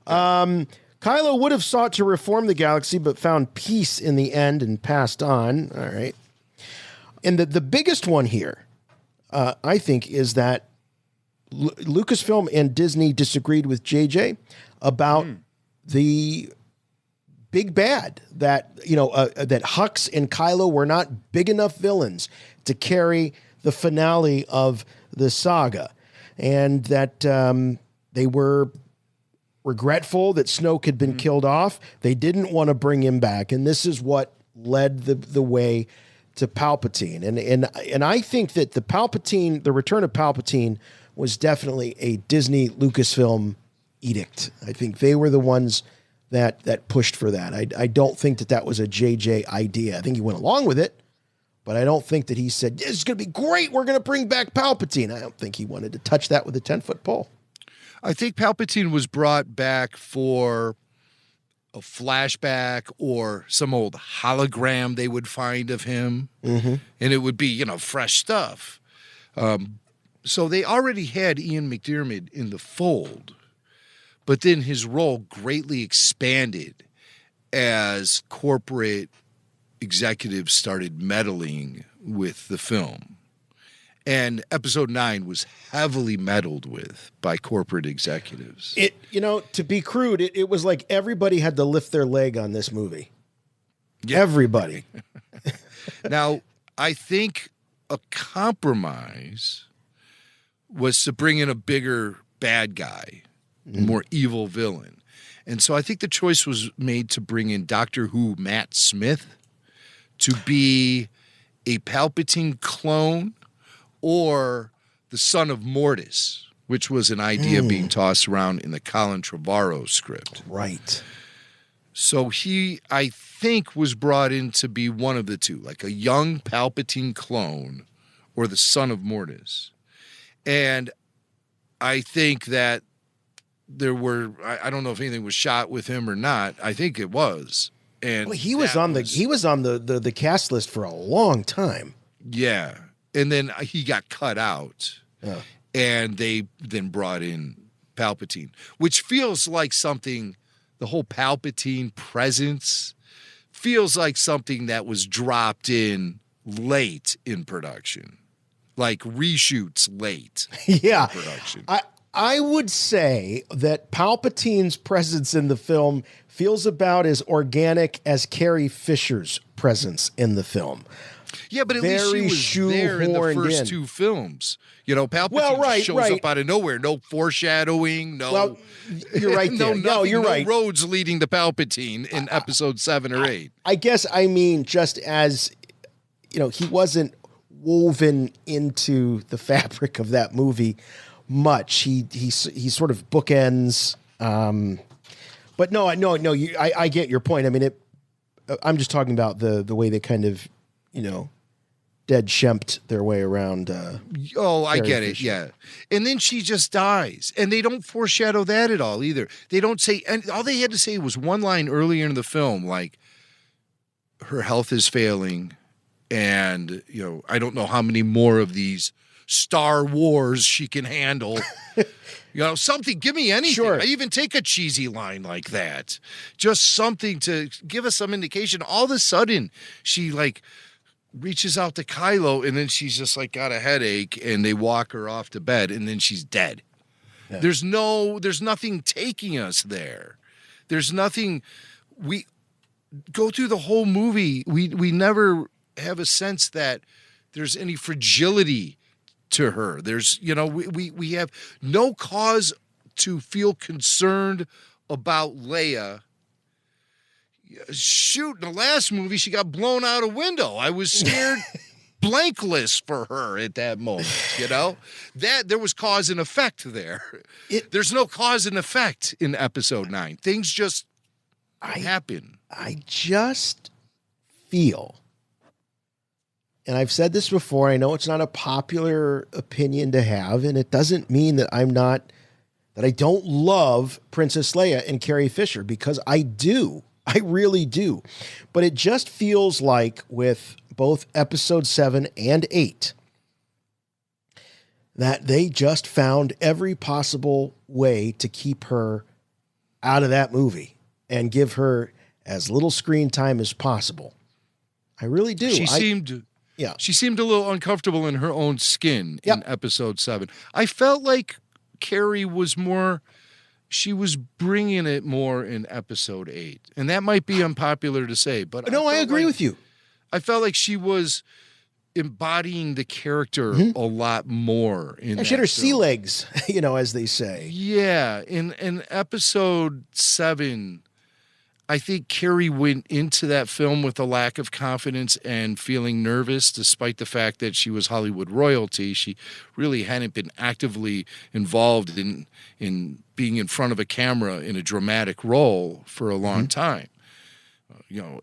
Kylo would have sought to reform the galaxy, but found peace in the end and passed on. All right. And the biggest one here, I think, is that Lucasfilm and Disney disagreed with JJ about the big bad that that Hux and Kylo were not big enough villains to carry the finale of the saga, and that they were regretful that Snoke had been killed off. They didn't want to bring him back, and this is what led the way to Palpatine. And I think that the return of Palpatine was definitely a Disney Lucasfilm edict. I think they were the ones that pushed for that. I don't think that was a JJ idea. I think he went along with it, but I don't think that he said, this is going to be great, we're going to bring back Palpatine. I don't think he wanted to touch that with a 10-foot pole. I think Palpatine was brought back for a flashback or some old hologram they would find of him, and it would be, fresh stuff. So they already had Ian McDiarmid in the fold, but then his role greatly expanded as corporate executives started meddling with the film. And episode 9 was heavily meddled with by corporate executives. To be crude, it was like everybody had to lift their leg on this movie. Yeah. Everybody. Now, I think a compromise was to bring in a bigger bad guy, more evil villain. And so I think the choice was made to bring in Doctor Who Matt Smith to be a Palpatine clone or the son of Mortis, which was an idea being tossed around in the Colin Trevorrow script. Right. So he, I think, was brought in to be one of the two, like a young Palpatine clone or the son of Mortis. And I think that there were, I don't know if anything was shot with him or not. I think it was. And he was on the cast list for a long time. Yeah. And then he got cut out. Yeah. And they then brought in Palpatine, which feels like something, the whole Palpatine presence feels like something that was dropped in late in production. Like reshoots late. Yeah. In production. I would say that Palpatine's presence in the film feels about as organic as Carrie Fisher's presence in the film. Yeah, but at least she was there in the first two films. Palpatine shows up out of nowhere. No foreshadowing. No. Well, you're right there. You're right. No roads leading to Palpatine in episode 7 or 8. I guess I mean just as, he wasn't woven into the fabric of that movie much. He sort of bookends. But no. I get your point. I mean, I'm just talking about the way they kind of, dead shemped their way around. I get it. Yeah. And then she just dies. And they don't foreshadow that at all either. They don't say, and all they had to say was one line earlier in the film, like, her health is failing And, I don't know how many more of these Star Wars she can handle. Something, give me anything. Sure. I even take a cheesy line like that. Just something to give us some indication. All of a sudden, she reaches out to Kylo, and then she's just got a headache, and they walk her off to bed, and then she's dead. Yeah. There's nothing taking us there. There's nothing. We go through the whole movie. We never have a sense that there's any fragility to her. There's, we have no cause to feel concerned about Leia. Shoot, in the last movie, she got blown out a window. I was scared blankless for her at that moment, That there was cause and effect there. There's no cause and effect in episode 9. Things just happen. I just feel, and I've said this before, I know it's not a popular opinion to have, and it doesn't mean that I don't love Princess Leia and Carrie Fisher, because I do. I really do. But it just feels like with both episode 7 and 8 that they just found every possible way to keep her out of that movie and give her as little screen time as possible. I really do. She seemed a little uncomfortable in her own skin in episode 7. I felt like Carrie was more... She was bringing it more in episode 8. And that might be unpopular to say, but no, I agree with you. I felt like she was embodying the character a lot more. She had her sea legs, as they say. Yeah. In episode 7, I think Carrie went into that film with a lack of confidence and feeling nervous, despite the fact that she was Hollywood royalty. She really hadn't been actively involved in being in front of a camera in a dramatic role for a long time.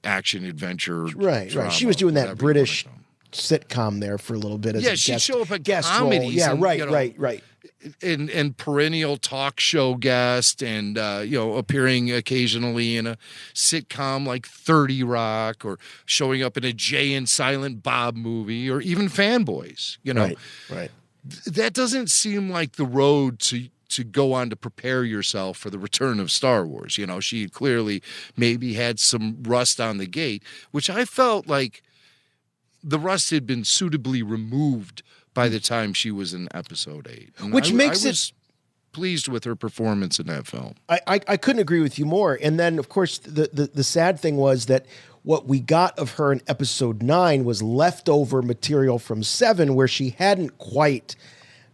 Action, adventure, right, drama, right. She was doing that British sitcom there for a little bit. She'd show up at guest comedies. Role. Yeah, and, right. And perennial talk show guest, and appearing occasionally in a sitcom like 30 Rock, or showing up in a Jay and Silent Bob movie, or even Fanboys. Right. That doesn't seem like the road to go on to prepare yourself for the return of Star Wars. She clearly maybe had some rust on the gate, which I felt like the rust had been suitably removed by the time she was in episode 8. And which I was pleased with her performance in that film. I couldn't agree with you more. And then, of course, the sad thing was that what we got of her in episode 9 was leftover material from 7, where she hadn't quite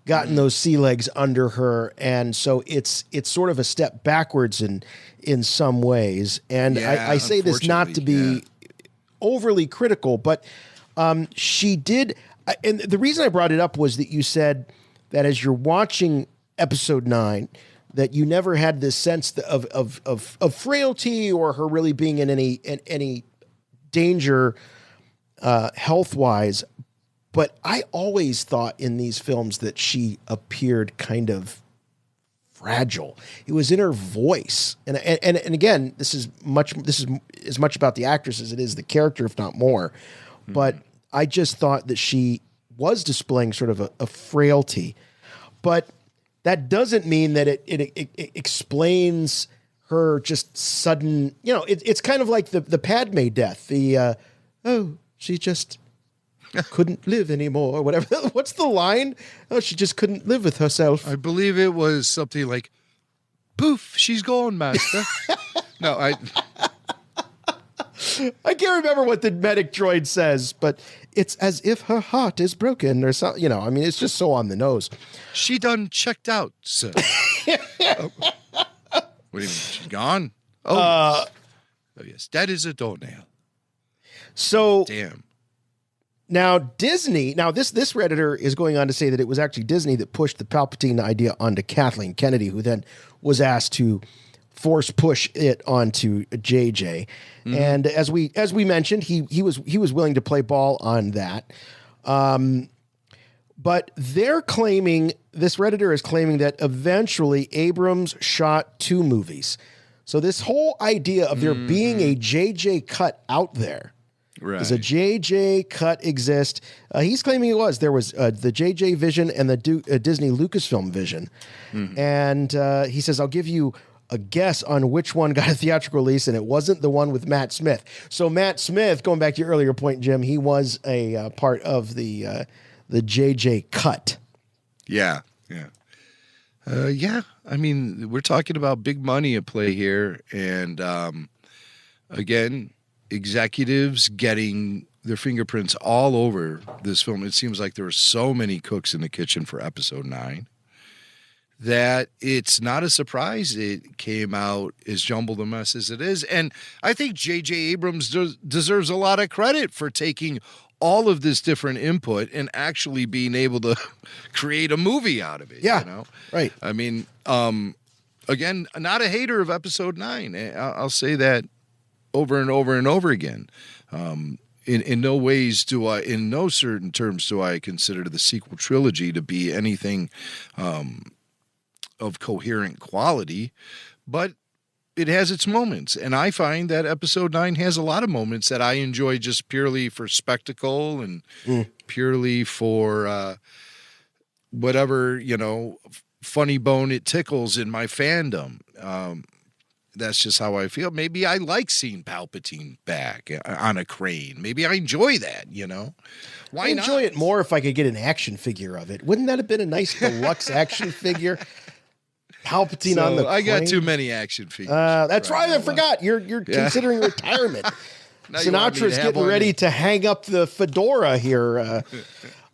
gotten those sea legs under her, and so it's sort of a step backwards in some ways. And I say this not to be overly critical, but she did. And the reason I brought it up was that you said that as you're watching episode 9, that you never had this sense of frailty or her really being in any danger health wise. But I always thought in these films that she appeared kind of fragile. It was in her voice, and again, this is as much about the actress as it is the character, if not more. Mm-hmm. But I just thought that she was displaying sort of a frailty, but that doesn't mean that it explains her just sudden. It's kind of like the Padme death. She just couldn't live anymore, or whatever. What's the line? Oh, she just couldn't live with herself. I believe it was something like, "Poof, she's gone, master." No, I can't remember what the medic droid says, but it's as if her heart is broken or something. I mean, it's just so on the nose. She done checked out, sir. Oh. What do you mean? She's gone? Oh, yes. That is a doornail. So, damn. Now, Disney, this Redditor is going on to say that it was actually Disney that pushed the Palpatine idea onto Kathleen Kennedy, who then was asked to force push it onto JJ. Mm-hmm. And as we mentioned, he was willing to play ball on that. But they're claiming, this Redditor is claiming that eventually Abrams shot 2 movies. So this whole idea of there being a JJ cut out there, Does a JJ cut exist? He's claiming it was. There was the JJ vision and the Disney Lucasfilm vision. And he says, I'll give you a guess on which one got a theatrical release, and it wasn't the one with Matt Smith. So Matt Smith, going back to your earlier point, Jim, he was a part of the JJ cut. Yeah. I mean, we're talking about big money at play here. And again, executives getting their fingerprints all over this film. It seems like there were so many cooks in the kitchen for episode 9 that it's not a surprise it came out as jumbled a mess as it is. And I think J.J. Abrams deserves a lot of credit for taking all of this different input and actually being able to create a movie out of it. Yeah, you know? Right. I mean, again, not a hater of episode 9. I'll say that over and over and over again. In no ways do I, in no certain terms do I consider the sequel trilogy to be anything of coherent quality, but it has its moments. And I find that episode 9 has a lot of moments that I enjoy just purely for spectacle and purely for whatever, funny bone it tickles in my fandom. That's just how I feel. Maybe I like seeing Palpatine back on a crane. Maybe I enjoy that, Why I'd enjoy it more if I could get an action figure of it. Wouldn't that have been a nice deluxe action figure? Palpatine on the crane. I got too many action figures. That's right. I forgot. You're considering retirement. Sinatra's getting ready to hang up the fedora here.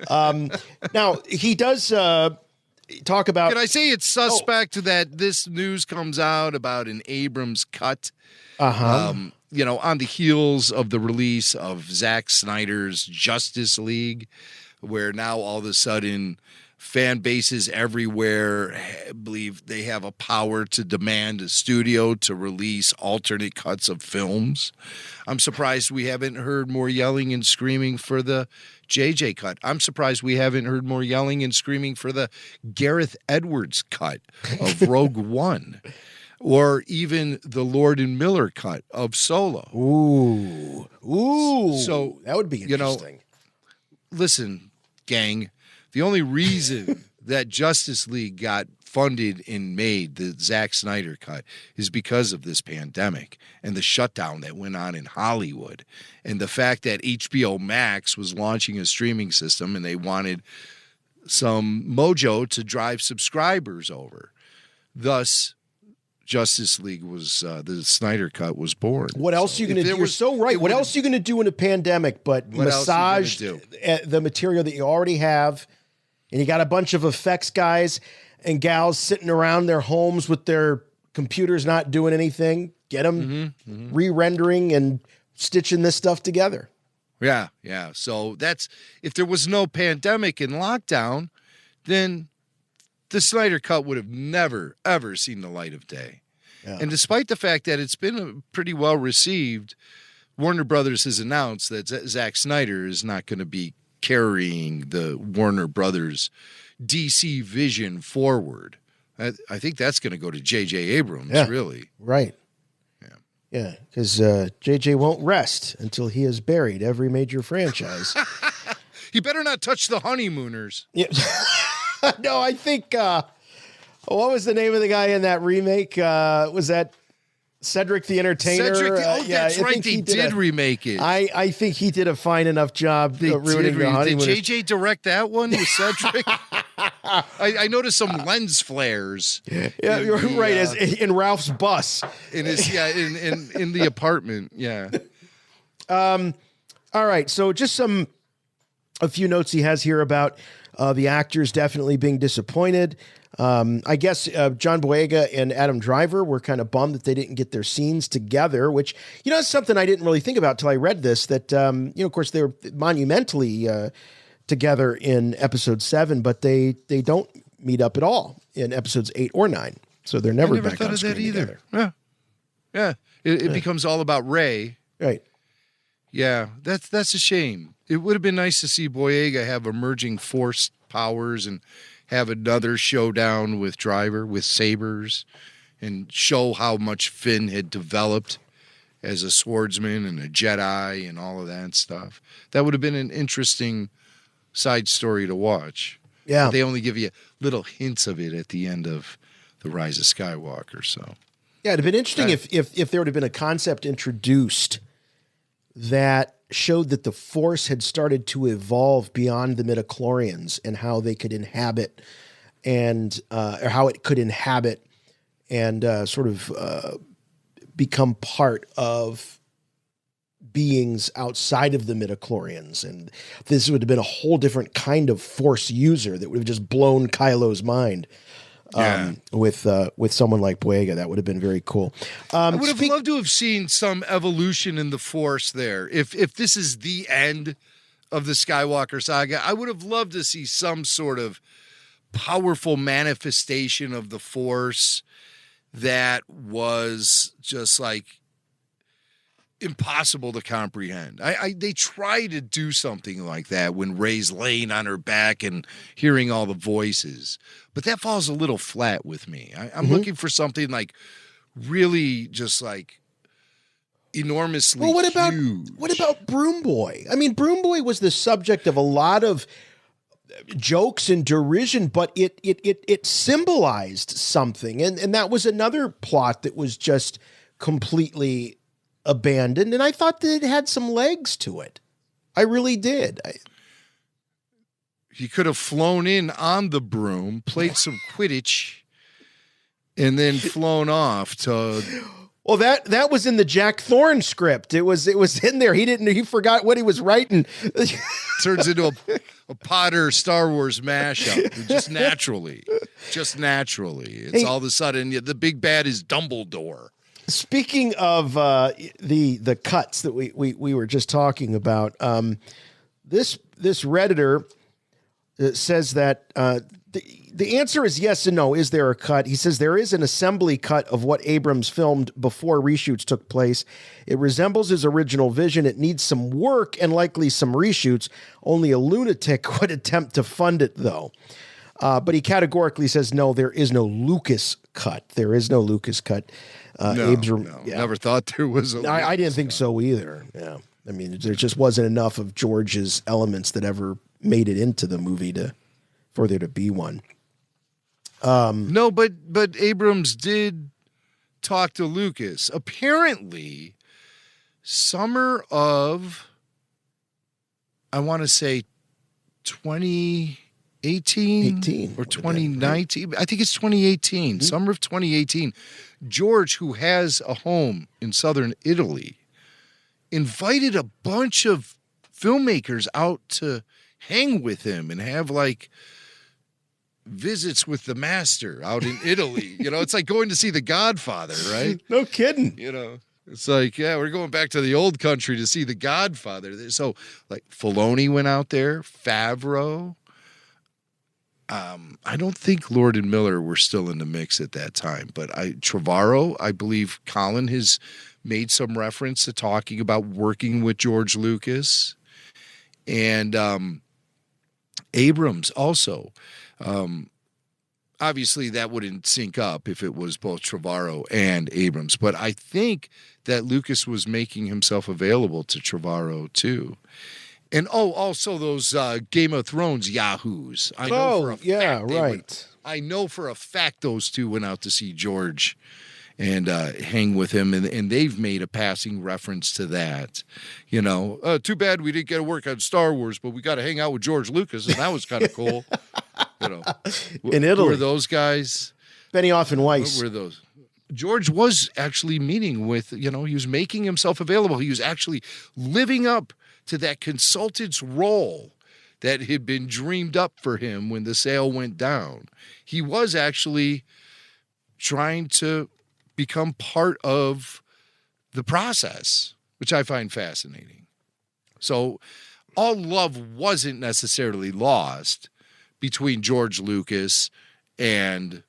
Now, he does talk about... Can I say it's suspect that this news comes out about an Abrams cut? On the heels of the release of Zack Snyder's Justice League, where now all of a sudden fan bases everywhere believe they have a power to demand a studio to release alternate cuts of films. I'm surprised we haven't heard more yelling and screaming for the JJ cut. I'm surprised we haven't heard more yelling and screaming for the Gareth Edwards cut of Rogue One. Or even the Lord and Miller cut of Solo. Ooh. So that would be interesting. Listen, gang, the only reason that Justice League got funded and made, the Zack Snyder cut, is because of this pandemic and the shutdown that went on in Hollywood. And the fact that HBO Max was launching a streaming system and they wanted some mojo to drive subscribers over. Thus, Justice League was the Snyder cut was born. What else are you going to do? You're so right. What else are you going to do in a pandemic but massage the material that you already have? And you got a bunch of effects guys and gals sitting around their homes with their computers not doing anything. Get them re-rendering and stitching this stuff together. Yeah. So that's, if there was no pandemic and lockdown, then the Snyder cut would have never, ever seen the light of day. Yeah. And despite the fact that it's been pretty well received, Warner Brothers has announced that Zack Snyder is not going to be carrying the Warner Brothers DC vision forward. I think that's going to go to J.J. Abrams, really. Right. Yeah, because J.J. won't rest until he has buried every major franchise. He better not touch the honeymooners. Yeah. No, I think, what was the name of the guy in that remake? Was that Cedric the Entertainer? That's right. They did remake it. I think he did a fine enough job ruining the honeymooners. Did JJ direct that one with Cedric? I noticed some lens flares. Yeah, you're right. As in Ralph's bus. In his in the apartment. Yeah. All right. So just a few notes he has here about the actors definitely being disappointed. I guess John Boyega and Adam Driver were kind of bummed that they didn't get their scenes together, which, is something I didn't really think about till I read this, that, of course, they were monumentally together in episode 7, but they don't meet up at all in episodes 8 or 9. So they're never back on screen together. Yeah. It becomes all about Rey. Right. Yeah, that's a shame. It would have been nice to see Boyega have emerging force powers and have another showdown with Driver with sabers and show how much Finn had developed as a swordsman and a Jedi and all of that stuff. That would have been an interesting side story to watch. Yeah. But they only give you little hints of it at the end of The Rise of Skywalker. So yeah, it'd have been interesting if there would have been a concept introduced that showed that the Force had started to evolve beyond the midichlorians and how they could inhabit and or how it could inhabit and sort of become part of beings outside of the midichlorians. And this would have been a whole different kind of Force user that would have just blown Kylo's mind. With someone like Boyega, that would have been very cool. I would have loved to have seen some evolution in the Force there. If this is the end of the Skywalker saga, I would have loved to see some sort of powerful manifestation of the Force that was just like impossible to comprehend. They try to do something like that when Rey's laying on her back and hearing all the voices, but that falls a little flat with me. I'm looking for something like really just like enormously well, what huge. about Broom Boy? I mean, Broom Boy was the subject of a lot of jokes and derision, but it symbolized something, and that was another plot that was just completely abandoned, and I thought that it had some legs to it. I really did. He could have flown in on the broom, played some Quidditch, and then flown off to. Well, that was in the Jack Thorne script. It was in there. He forgot what he was writing. Turns into a Potter Star Wars mashup, just naturally. It's all of a sudden the big bad is Dumbledore. Speaking of the cuts that we were just talking about, this Redditor says that the answer is yes and no. Is there a cut? He says there is an assembly cut of what Abrams filmed before reshoots took place. It resembles his original vision. It needs some work and likely some reshoots. Only a lunatic would attempt to fund it, though. But he categorically says no, there is no Lucas cut. There is no Lucas cut. Never thought there was a I didn't think so either. Yeah. I mean, there just wasn't enough of George's elements that ever made it into the movie for there to be one. No, but Abrams did talk to Lucas. Apparently, summer of, I want to say 2018 or 2019. I think it's 2018, mm-hmm. Summer of 2018. George, who has a home in southern Italy, invited a bunch of filmmakers out to hang with him and have like visits with the master out in Italy. It's like going to see The Godfather, right? No kidding. It's like, yeah, we're going back to the old country to see The Godfather. So like Filoni went out there, Favreau. I don't think Lord and Miller were still in the mix at that time, but Trevorrow, I believe Colin has made some reference to talking about working with George Lucas, and Abrams also. Obviously, that wouldn't sync up if it was both Trevorrow and Abrams, but I think that Lucas was making himself available to Trevorrow too. And also those Game of Thrones yahoos. I know for a fact those two went out to see George and hang with him, and they've made a passing reference to that. Too bad we didn't get to work on Star Wars, but we got to hang out with George Lucas, and that was kind of cool. In Italy, who were those guys? Benioff and Weiss. What were those? George was actually meeting with, he was making himself available. He was actually living up to that consultant's role that had been dreamed up for him when the sale went down. He was actually trying to become part of the process, which I find fascinating. So all love wasn't necessarily lost between George Lucas and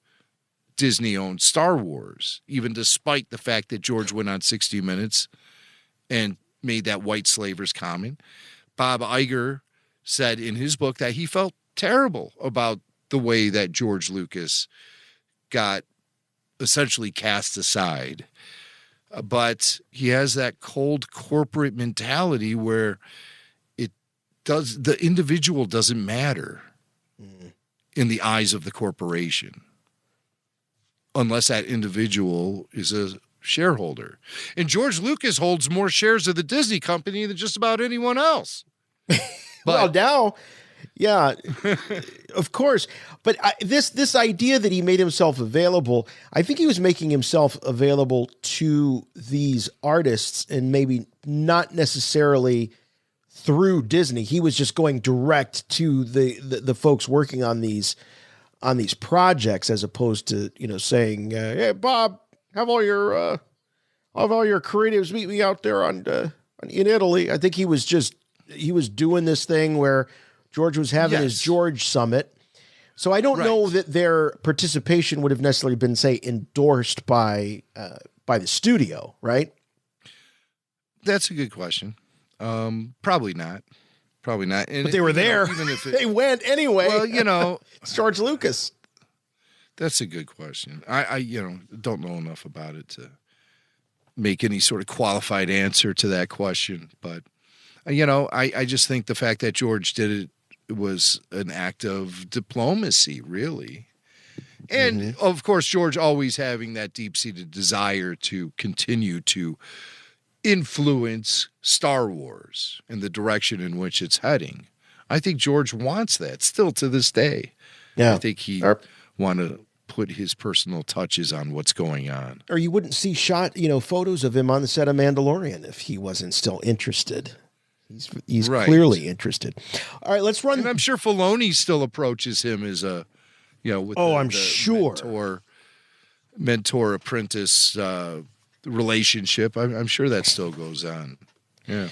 Disney-owned Star Wars, even despite the fact that George went on 60 Minutes and made that white slavers comment. Bob Iger said in his book that he felt terrible about the way that George Lucas got essentially cast aside. But he has that cold corporate mentality where the individual doesn't matter in the eyes of the corporation unless that individual is a shareholder. And George Lucas holds more shares of the Disney company than just about anyone else. Well, now, yeah, of course. But this idea that he made himself available, I think he was making himself available to these artists and maybe not necessarily through Disney. He was just going direct to the folks working on these projects, as opposed to, saying, "Hey, Bob, have all your creatives meet me out there in Italy." I think he was doing this thing where George was having his George Summit. So I don't know that their participation would have necessarily been, say, endorsed by the studio, right? That's a good question. Probably not. And but they were there. Even if they went anyway. Well, it's George Lucas. That's a good question. I don't know enough about it to make any sort of qualified answer to that question. But, I just think the fact that George did it was an act of diplomacy, really. And, of course, George always having that deep-seated desire to continue to influence Star Wars and the direction in which it's heading. I think George wants that still to this day. Yeah. I think he want to put his personal touches on what's going on. Or you wouldn't see photos of him on the set of Mandalorian if he wasn't still interested. He's clearly interested. All right, let's run. And I'm sure Filoni still approaches him as a, with I'm sure mentor apprentice relationship. I'm sure that still goes on. Yeah.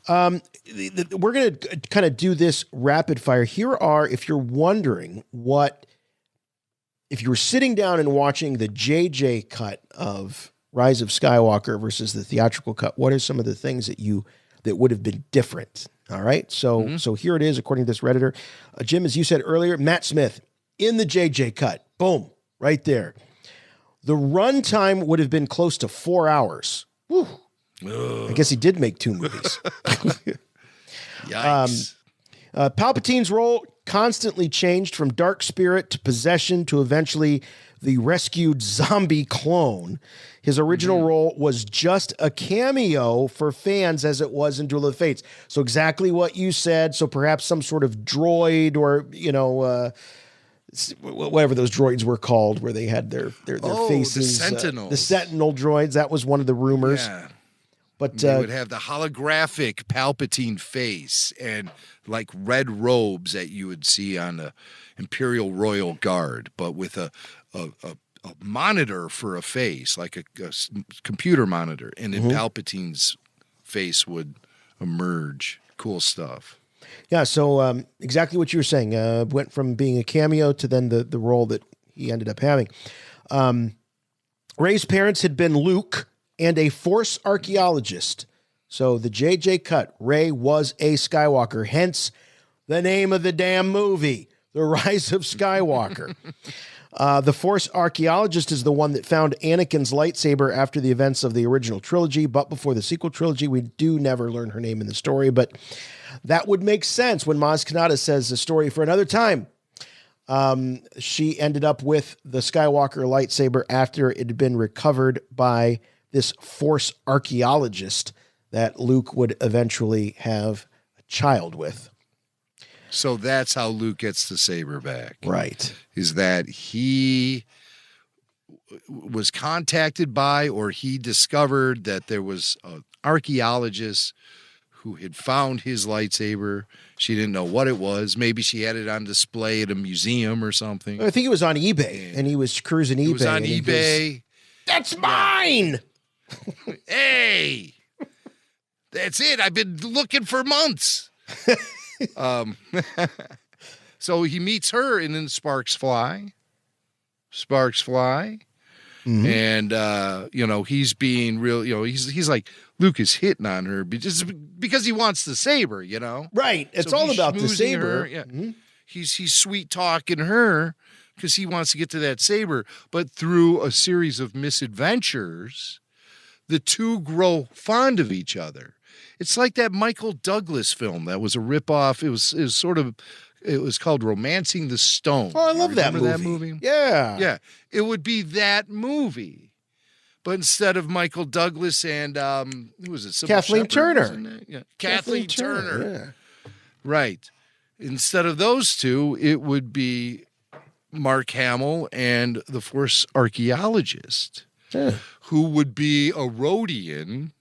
We're going to kind of do this rapid fire. Here are, if you're wondering if you were sitting down and watching the JJ cut of Rise of Skywalker versus the theatrical cut, what are some of the things that would have been different? All right. So here it is, according to this Redditor. Jim, as you said earlier, Matt Smith in the JJ cut. Boom. Right there. The runtime would have been close to 4 hours. Whew. I guess he did make 2 movies. Yikes. Palpatine's role constantly changed from dark spirit to possession to eventually the rescued zombie clone. His original role was just a cameo for fans, as it was in Duel of the Fates. So exactly what you said. So perhaps some sort of droid or, whatever those droids were called, where they had their faces. The Sentinels. The Sentinel droids. That was one of the rumors. Yeah. But they would have the holographic Palpatine face and like red robes that you would see on the Imperial Royal Guard, but with a monitor for a face, like a computer monitor, and then Palpatine's face would emerge. Cool stuff. Yeah, so exactly what you were saying. Went from being a cameo to then the role that he ended up having. Rey's parents had been Luke and a Force archaeologist. So the JJ cut, Rey was a Skywalker, hence the name of the damn movie, The Rise of Skywalker. The Force archaeologist is the one that found Anakin's lightsaber after the events of the original trilogy, but before the sequel trilogy. We do never learn her name in the story, but that would make sense when Maz Kanata says the story for another time. She ended up with the Skywalker lightsaber after it had been recovered by this Force archaeologist that Luke would eventually have a child with. So that's how Luke gets the saber back. Right. Is that he was contacted by, or he discovered that there was an archaeologist who had found his lightsaber. She didn't know what it was. Maybe she had it on display at a museum or something. I think it was on eBay, and he was cruising eBay. It was on eBay. That's mine! Hey! That's it. I've been looking for months. So he meets her, and then sparks fly. And he's being real. He's like, Luke is hitting on her because he wants the saber. Right. It's all about the saber. Her. Yeah. He's sweet talking her because he wants to get to that saber, but through a series of misadventures, the two grow fond of each other. It's like that Michael Douglas film that was a ripoff. It was called Romancing the Stone. Oh, I love that Remember movie. Yeah. Yeah. It would be that movie. But instead of Michael Douglas and who was it? Sybil Kathleen Shepherd, Turner. wasn't it? Yeah. Kathleen Turner. Yeah. Right. Instead of those two, it would be Mark Hamill and the Force archaeologist, who would be a Rhodian.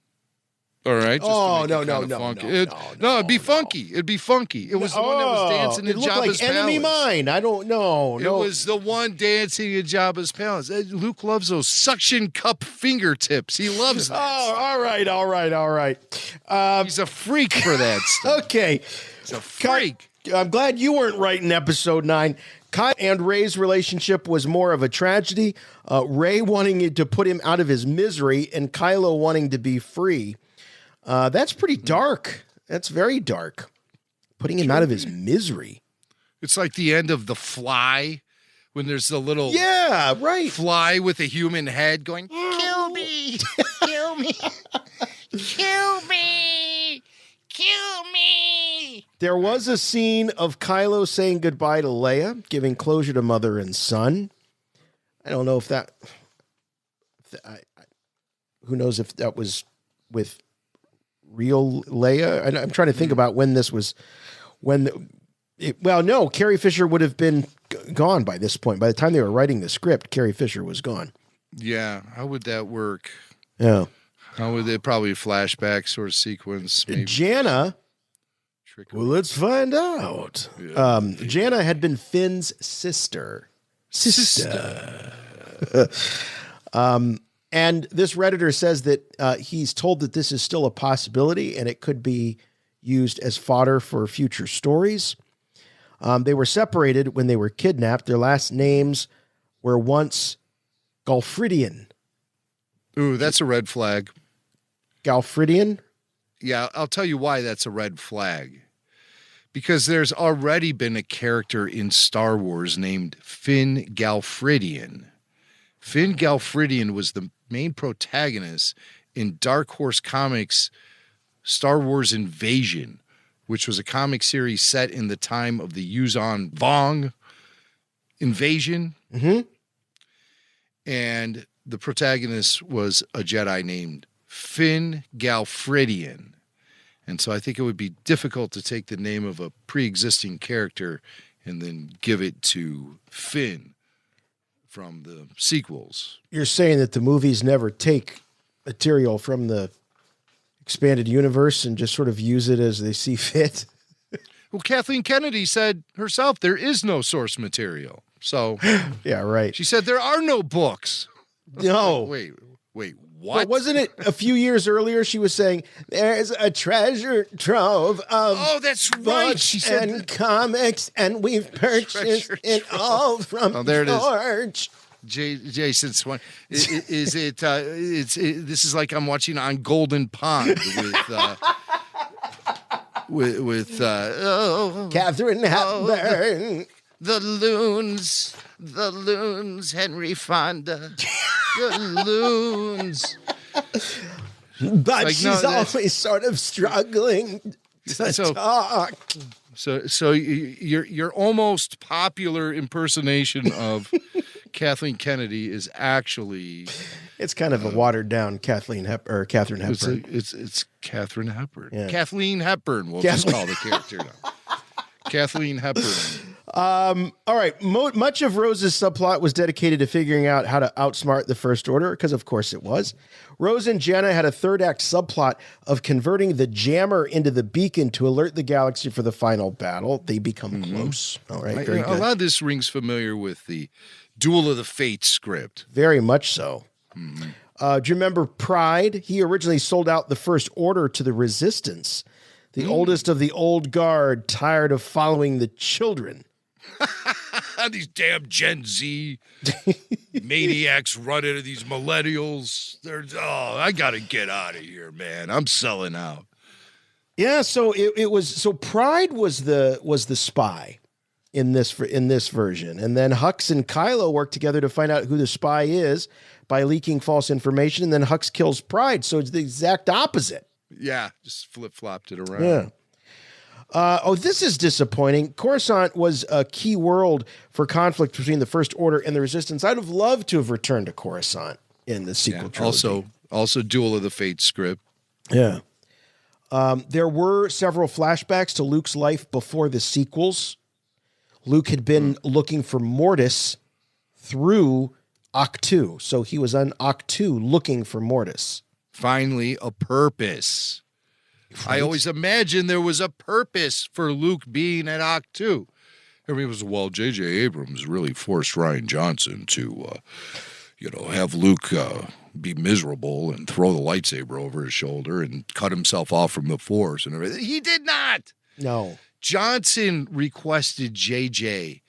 All right. No, it'd be funky. It'd be funky. It was the one that was dancing in it looked Jabba's like Enemy palace. Mine. I don't know. It was the one dancing in Jabba's palace. Luke loves those suction cup fingertips. He loves that. Oh, all right. He's a freak for that stuff. Okay. He's a freak. I'm glad you weren't right in episode 9. Kylo and Rey's relationship was more of a tragedy. Rey wanting to put him out of his misery and Kylo wanting to be free. That's pretty dark. That's very dark. Putting him out of his misery. It's like the end of The Fly when there's the little fly with a human head going, kill me, kill me, kill me, kill me. There was a scene of Kylo saying goodbye to Leia, giving closure to mother and son. I don't know if that... who knows if that was with... real Leia. I'm trying to think about when this was. Carrie Fisher would have been gone by this point. By the time they were writing the script, Carrie Fisher was gone. Yeah, how would that work? Yeah, how would they probably flashback sort of sequence? Maybe. Jannah. Well, let's find out. Yeah. Jannah had been Finn's sister. And this Redditor says that he's told that this is still a possibility and it could be used as fodder for future stories. They were separated when they were kidnapped. Their last names were once Galfridian. Ooh, that's a red flag. Galfridian? Yeah, I'll tell you why that's a red flag. Because there's already been a character in Star Wars named Finn Galfridian. Finn Galfridian was the main protagonist in Dark Horse Comics' Star Wars Invasion, which was a comic series set in the time of the Yuuzhan Vong invasion. Mm-hmm. And the protagonist was a Jedi named Finn Galfridian. And so I think it would be difficult to take the name of a pre-existing character and then give it to Finn from the sequels. You're saying that the movies never take material from the expanded universe and just sort of use it as they see fit? Well, Kathleen Kennedy said herself, there is no source material. So, yeah, right. She said there are no books. No. Wait, what? But wasn't it a few years earlier she was saying, there's a treasure trove of that's right. She said and comics, and we've purchased it all from there George. It is. Jason Swan. This is like I'm watching on Golden Pond with Catherine Hepburn. The loons, Henry Fonda. The loons. But like, she's always sort of struggling to talk. So your almost popular impersonation of Kathleen Kennedy is actually... It's kind of a watered down Katherine Hepburn. It's Katherine Hepburn. Yeah. Kathleen Hepburn, we'll just call the character now. Kathleen Hepburn. All right. Much of Rose's subplot was dedicated to figuring out how to outsmart the First Order, because of course it was. Rose and Jannah had a third act subplot of converting the jammer into the beacon to alert the galaxy for the final battle. They become close. All right. Very good. A lot of this rings familiar with the Duel of the Fates script. Very much so. Mm-hmm. Do you remember Pride? He originally sold out the First Order to the Resistance, the oldest of the old guard, tired of following the children. These damn Gen Z maniacs run into these millennials. I got to get out of here, man. I'm selling out. Yeah, so it was Pride was the spy. in this version. And then Hux and Kylo work together to find out who the spy is by leaking false information. And then Hux kills Pride. So it's the exact opposite. Yeah, just flip-flopped it around. Yeah. This is disappointing. Coruscant was a key world for conflict between the First Order and the Resistance. I'd have loved to have returned to Coruscant in the sequel trilogy. Also Duel of the Fates script. Yeah. There were several flashbacks to Luke's life before the sequels. Luke had been looking for Mortis through Octu. So he was on Octu looking for Mortis. Finally, a purpose. Right. I always imagined there was a purpose for Luke being at Octu. Everybody was, well, J.J. Abrams really forced Rian Johnson to, have Luke be miserable and throw the lightsaber over his shoulder and cut himself off from the Force and everything. He did not. No. Johnson requested J.J.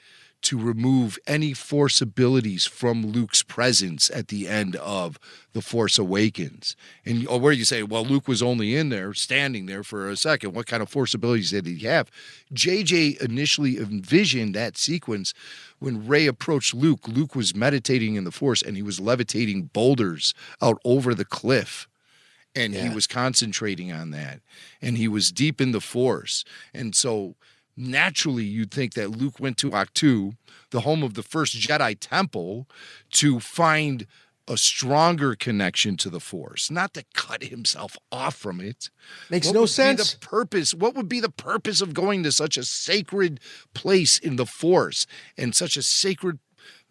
to remove any Force abilities from Luke's presence at the end of The Force Awakens. And where you say, well, Luke was only in there, standing there for a second. What kind of Force abilities did he have? J.J. initially envisioned that sequence when Rey approached Luke. Luke was meditating in the Force, and he was levitating boulders out over the cliff. And he was concentrating on that. And he was deep in the Force. And so naturally, you'd think that Luke went to Octu, the home of the first Jedi Temple, to find a stronger connection to the Force, not to cut himself off from it. Makes no sense. The purpose? What would be the purpose of going to such a sacred place in the Force and such a sacred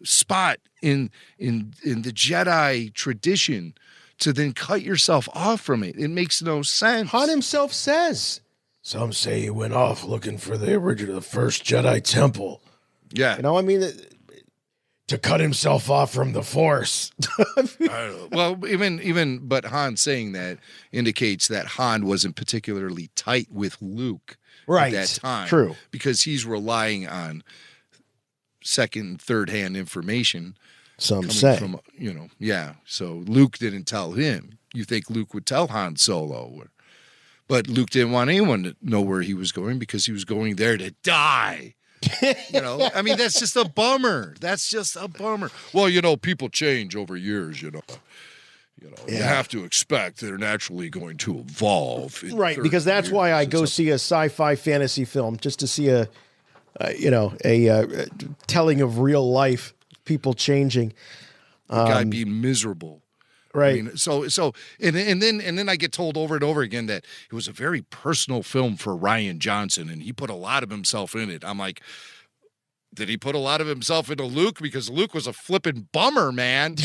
spot in the Jedi tradition to then cut yourself off from it? It makes no sense. Han himself says. Some say he went off looking for the first Jedi Temple. Yeah. To cut himself off from the Force. Well, but Han saying that indicates that Han wasn't particularly tight with Luke at that time. True. Because he's relying on second and third hand information. Some say. So Luke didn't tell him. You think Luke would tell Han Solo. But Luke didn't want anyone to know where he was going because he was going there to die. That's just a bummer. Well, people change over years, You have to expect they're naturally going to evolve. Right, because that's why I go see a sci-fi fantasy film, just to see a telling of real life, people changing. The guy being miserable. Right. And then I get told over and over again that it was a very personal film for Rian Johnson, and he put a lot of himself in it. I'm like, did he put a lot of himself into Luke? Because Luke was a flippin' bummer, man.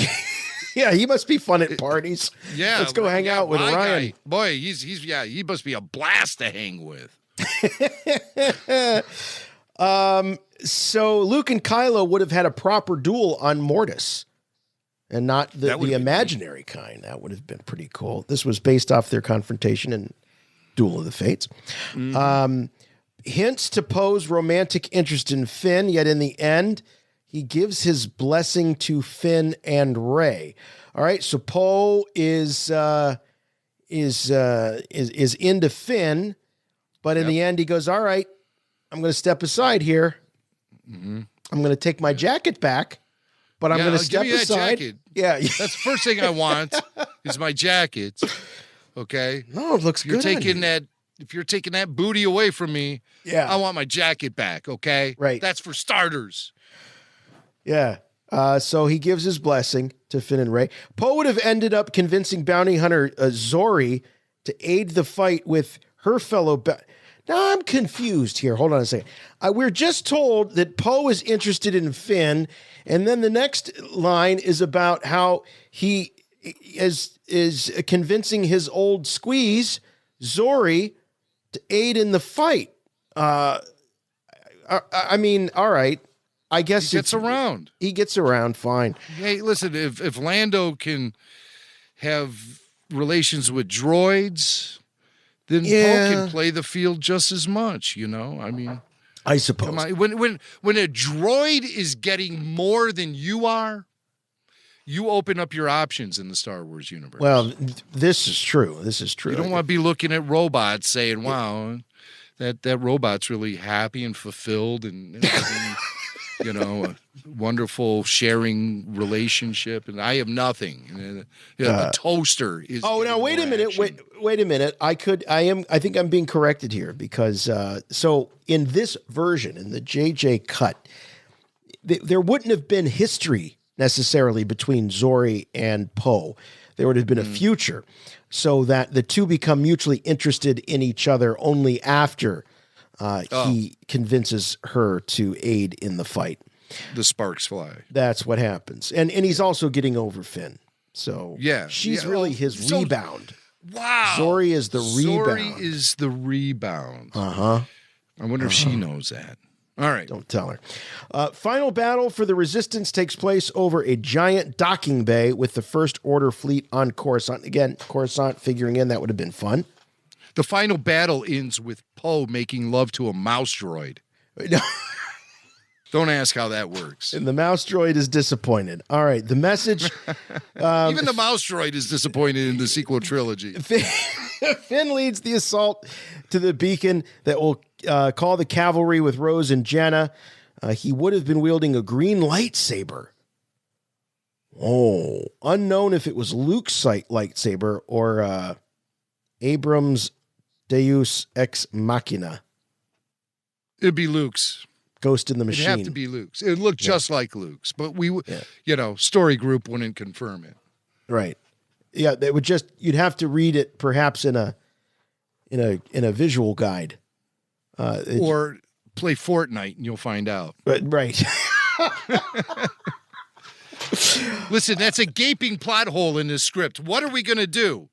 Yeah, he must be fun at parties. Yeah, let's go hang out with Ryan. Guy. Boy, he must be a blast to hang with. So Luke and Kylo would have had a proper duel on Mortis. And not the imaginary kind. That would have been pretty cool. This was based off their confrontation in Duel of the Fates. Mm-hmm. Hints to Poe's romantic interest in Finn, yet in the end, he gives his blessing to Finn and Rey. All right, so Poe is into Finn, but in the end, he goes, all right, I'm going to step aside here. Mm-hmm. I'm going to take my jacket back. But I'm going to step aside. Jacket. Yeah. That's the first thing I want is my jacket. Okay. No, it looks good. If you're taking that booty away from me, I want my jacket back. Okay. Right. That's for starters. Yeah. So he gives his blessing to Finn and Rey. Poe would have ended up convincing bounty hunter Zori to aid the fight with her fellow. Now I'm confused here. Hold on a second. We're just told that Poe is interested in Finn, and then the next line is about how he is convincing his old squeeze, Zori, to aid in the fight. All right. I guess he gets around. He gets around, fine. Hey, listen, if Lando can have relations with droids, then Poe can play the field just as much, I suppose. When a droid is getting more than you are, you open up your options in the Star Wars universe. Well, this is true. You don't want to be looking at robots saying, wow, that robot's really happy and fulfilled and a wonderful sharing relationship, and I have nothing. The toaster is. Oh, now wait a minute. Wait a minute. I think I'm being corrected here because so in this version, in the JJ cut, there wouldn't have been history necessarily between Zori and Poe. There would have been a future, so that the two become mutually interested in each other only after he convinces her to aid in the fight. The sparks fly. That's what happens. And he's also getting over Finn. So she's really his rebound. Wow. Zori is the rebound. Uh-huh. I wonder if she knows that. All right. Don't tell her. Final battle for the Resistance takes place over a giant docking bay with the First Order fleet on Coruscant. Again, Coruscant figuring in that would have been fun. The final battle ends with Poe making love to a mouse droid. Don't ask how that works. And the mouse droid is disappointed. All right, the message... Even the mouse droid is disappointed in the sequel trilogy. Finn leads the assault to the beacon that will call the cavalry with Rose and Jenna. He would have been wielding a green lightsaber. Oh, unknown if it was Luke's lightsaber or Abrams' Deus Ex Machina. It'd be Luke's. Ghost in the Machine. It'd have to be Luke's. It would look just like Luke's, but story group wouldn't confirm it. Right. Yeah, they would just, you'd have to read it perhaps in a visual guide. Or play Fortnite and you'll find out. Right. Listen, that's a gaping plot hole in this script. What are we going to do?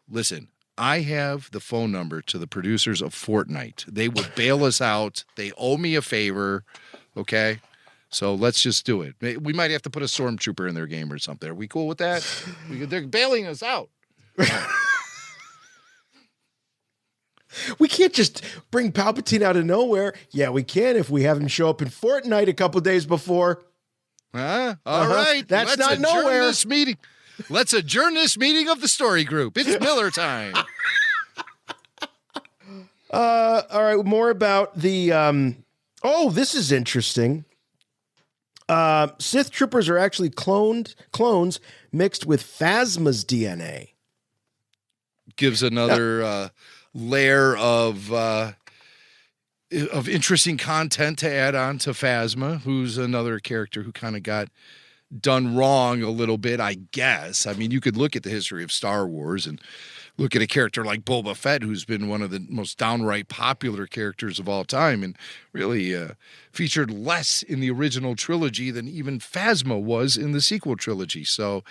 Listen, I have the phone number to the producers of Fortnite. They will bail us out. They owe me a favor. Okay. So let's just do it. We might have to put a stormtrooper in their game or something. Are we cool with that? They're bailing us out. We can't just bring Palpatine out of nowhere. Yeah, we can if we have him show up in Fortnite a couple days before. All right. That's not nowhere. This meeting. Let's adjourn this meeting of the story group. It's Miller time. All right. More about the. This is interesting. Sith troopers are actually clones mixed with Phasma's DNA. Gives another layer of interesting content to add on to Phasma, who's another character who kind of got done wrong a little bit, I guess. I mean, you could look at the history of Star Wars and look at a character like Boba Fett, who's been one of the most downright popular characters of all time and really featured less in the original trilogy than even Phasma was in the sequel trilogy. So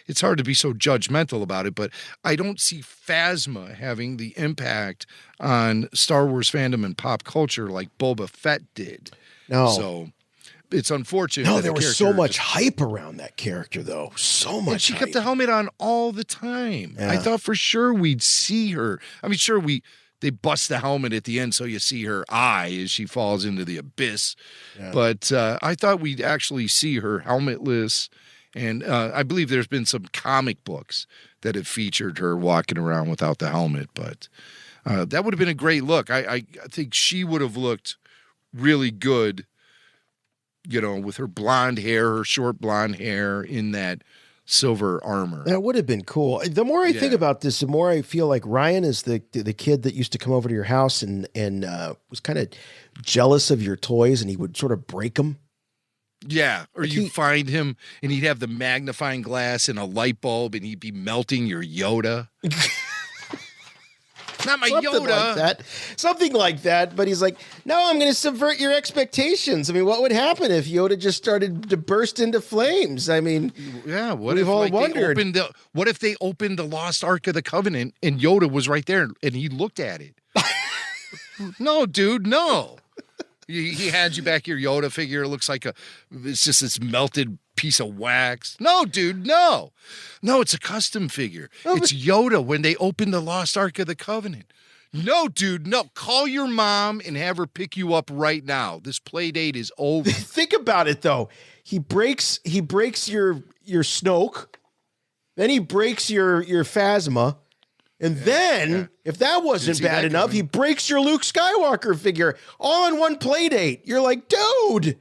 it's hard to be so judgmental about it, but I don't see Phasma having the impact on Star Wars fandom and pop culture like Boba Fett did. No. So it's unfortunate. No, there was so much hype around that character, though. So much. And she hype. kept the helmet on all the time. Yeah. I thought for sure we'd see her. I mean, sure, they bust the helmet at the end so you see her eye as she falls into the abyss. Yeah. But I thought we'd actually see her helmetless. And I believe there's been some comic books that have featured her walking around without the helmet. But that would have been a great look. I think she would have looked really good, with her blonde hair, her short blonde hair in that silver armor. That would have been cool. The more I think about this, the more I feel like Ryan is the kid that used to come over to your house and was kind of jealous of your toys, and he would sort of break them. Yeah, or you'd find him and he'd have the magnifying glass and a light bulb, and he'd be melting your Yoda. Not my Yoda. Something like that. But he's like, no, I'm going to subvert your expectations. I mean, what would happen if Yoda just started to burst into flames? I mean, what we've if all wondered. What if they opened the Lost Ark of the Covenant and Yoda was right there and he looked at it? No, dude, no. He hands you back your Yoda figure. It looks like it's just this melted piece of wax. No, dude, no. No, it's a custom figure. It's Yoda when they open the Lost Ark of the Covenant. No, dude, no. Call your mom and have her pick you up right now. This play date is over. Think about it, though. He breaks your Snoke. Then he breaks your Phasma. And then, if that wasn't bad enough, he breaks your Luke Skywalker figure all in one play date. You're like, dude.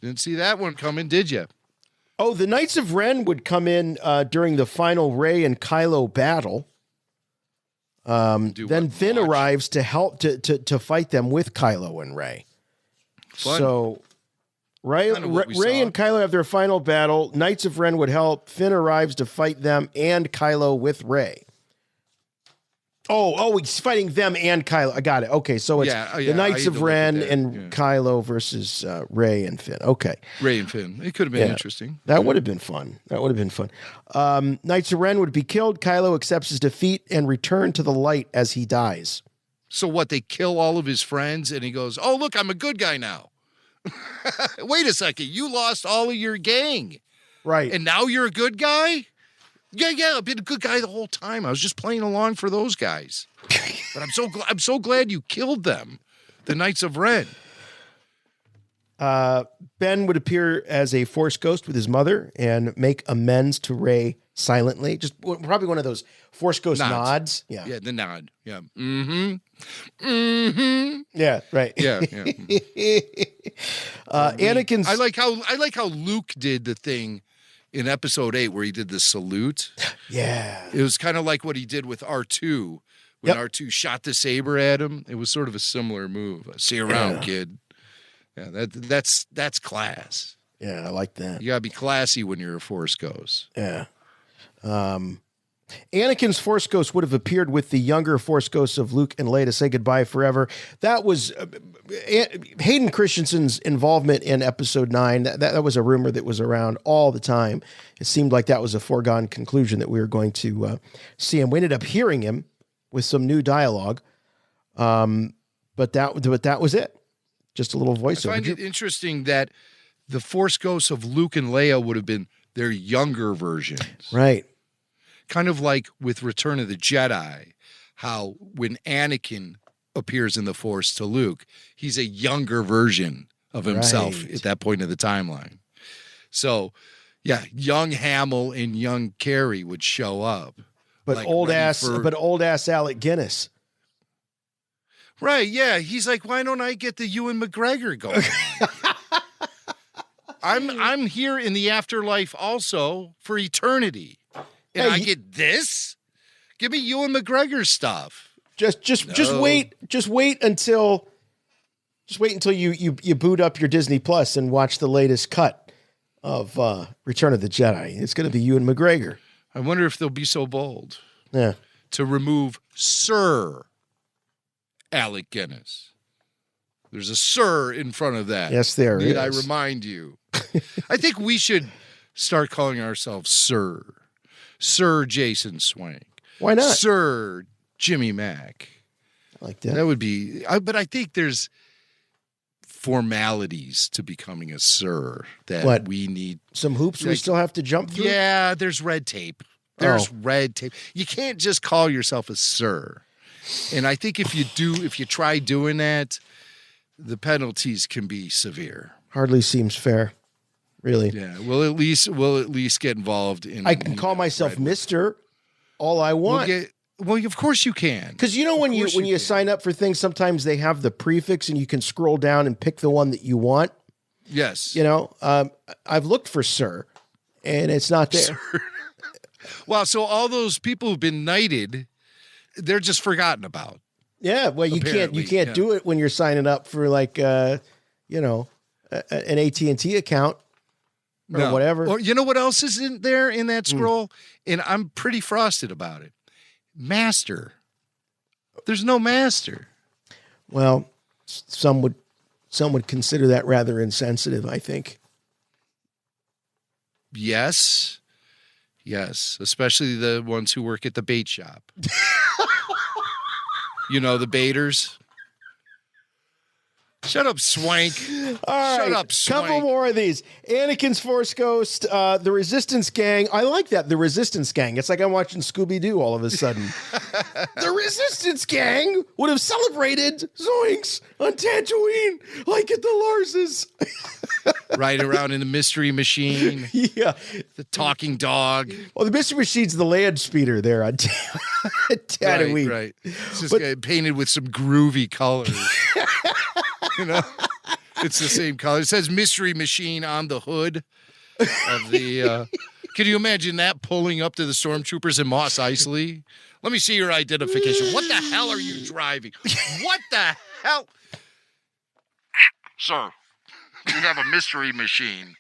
Didn't see that one coming, did you? Oh, the Knights of Ren would come in during the final Rey and Kylo battle. Then Finn arrives to help to fight them with Kylo and Rey. Fun. So Rey and Kylo have their final battle. Knights of Ren would help. Finn arrives to fight them and Kylo with Rey. Oh, he's fighting them and Kylo. I got it. Okay, so it's the Knights of Ren and Kylo versus Rey and Finn. Okay. Rey and Finn. It could have been interesting. That would have been fun. Knights of Ren would be killed. Kylo accepts his defeat and return to the light as he dies. So what, they kill all of his friends and he goes, oh, look, I'm a good guy now. Wait a second. You lost all of your gang. Right. And now you're a good guy? Yeah, I've been a good guy the whole time. I was just playing along for those guys. But I'm so glad you killed them, the Knights of Ren. Ben would appear as a Force ghost with his mother and make amends to Rey silently. Just probably one of those Force ghost nods. Yeah. Yeah, the nod. Yeah. Yeah, right. Yeah. Anakin's I like how Luke did the thing in episode 8 where he did the salute. Yeah. It was kind of like what he did with R2 when R2 shot the saber at him. It was sort of a similar move. See you around, kid. Yeah, that's class. Yeah, I like that. You got to be classy when you're a Force ghost. Yeah. Anakin's Force Ghost would have appeared with the younger Force Ghosts of Luke and Leia to say goodbye forever. That was Hayden Christensen's involvement in Episode 9. That was a rumor that was around all the time. It seemed like that was a foregone conclusion that we were going to see him. We ended up hearing him with some new dialogue, but that was it. Just a little voiceover. I find it interesting that the Force Ghosts of Luke and Leia would have been their younger versions. Right. Kind of like with Return of the Jedi, how when Anakin appears in the Force to Luke, he's a younger version of himself at that point in the timeline. So, yeah, young Hamill and young Carrie would show up. But like old ass Alec Guinness. Right, yeah. He's like, why don't I get the Ewan McGregor going? I'm here in the afterlife also for eternity. And I get this? Give me Ewan McGregor stuff. Just wait until you boot up your Disney Plus and watch the latest cut of Return of the Jedi. It's going to be Ewan McGregor. I wonder if they'll be so bold. Yeah. To remove Sir Alec Guinness. There's a Sir in front of that. Yes, there Need is. I remind you? I think we should start calling ourselves Sir. Sir Jason Swank. Why not? Sir Jimmy Mack. I like that. That would be, but I think there's formalities to becoming a Sir that we need. Some hoops we still have to jump through? Yeah, there's red tape. There's red tape. You can't just call yourself a Sir. And I think if you try doing that, the penalties can be severe. Hardly seems fair. Really? Yeah. We'll at least get involved in. I can call myself Mr. all I want. Well, of course you can. Because when you sign up for things, sometimes they have the prefix and you can scroll down and pick the one that you want. Yes. I've looked for Sir, and it's not there. Sir. Wow. So all those people who've been knighted, they're just forgotten about. Yeah. Well, you can't do it when you're signing up for an AT&T account. Or whatever. Or you know what else isn't there in that scroll? And I'm pretty frosted about it. Master. There's no master. Well, some would consider that rather insensitive, I think. Yes. Especially the ones who work at the bait shop. The baiters. Shut up, Swank. All right, Shut up, Swank. couple more of these. Anakin's Force Ghost, the Resistance Gang. I like that, the Resistance Gang. It's like I'm watching Scooby-Doo all of a sudden. The Resistance Gang would have celebrated Zoinks on Tatooine like at the Larses. Ride around in the Mystery Machine. Yeah. The talking dog. Well, the Mystery Machine's the land speeder there on Tatooine. Right. It's just painted with some groovy colors. You know, it's the same color. It says Mystery Machine on the hood of the. Can you imagine that pulling up to the stormtroopers in Mos Eisley? Let me see your identification. What the hell are you driving? What the hell? Sir, we have a Mystery Machine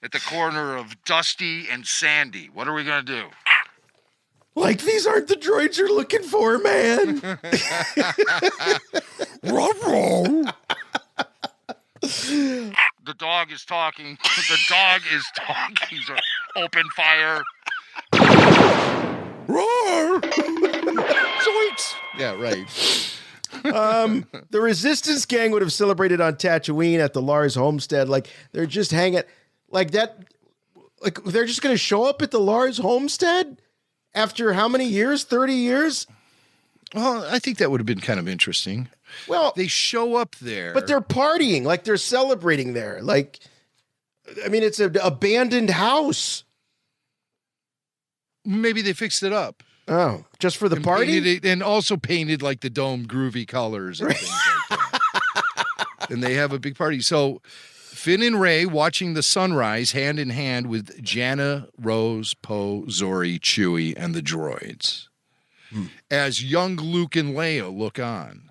at the corner of Dusty and Sandy. What are we going to do? Like, these aren't the droids you're looking for, man. Ruh-roh. The dog is talking. The dog is talking. So open fire. Roar. Zoinks. Yeah, right. The Resistance Gang would have celebrated on Tatooine at the Lars homestead. Like, they're just hanging like that. Like, they're just going to show up at the Lars homestead after how many years? 30 years? Well, I think that would have been kind of interesting. Well, they show up there, but they're partying, like they're celebrating there. Like, I mean, it's an abandoned house. Maybe they fixed it up. Oh, just for the party? And also painted like the dome groovy colors and things like that. And they have a big party. So Finn and Rey watching the sunrise hand in hand with Jannah, Rose, Poe, Zori, Chewie, and the droids. As young Luke and Leia look on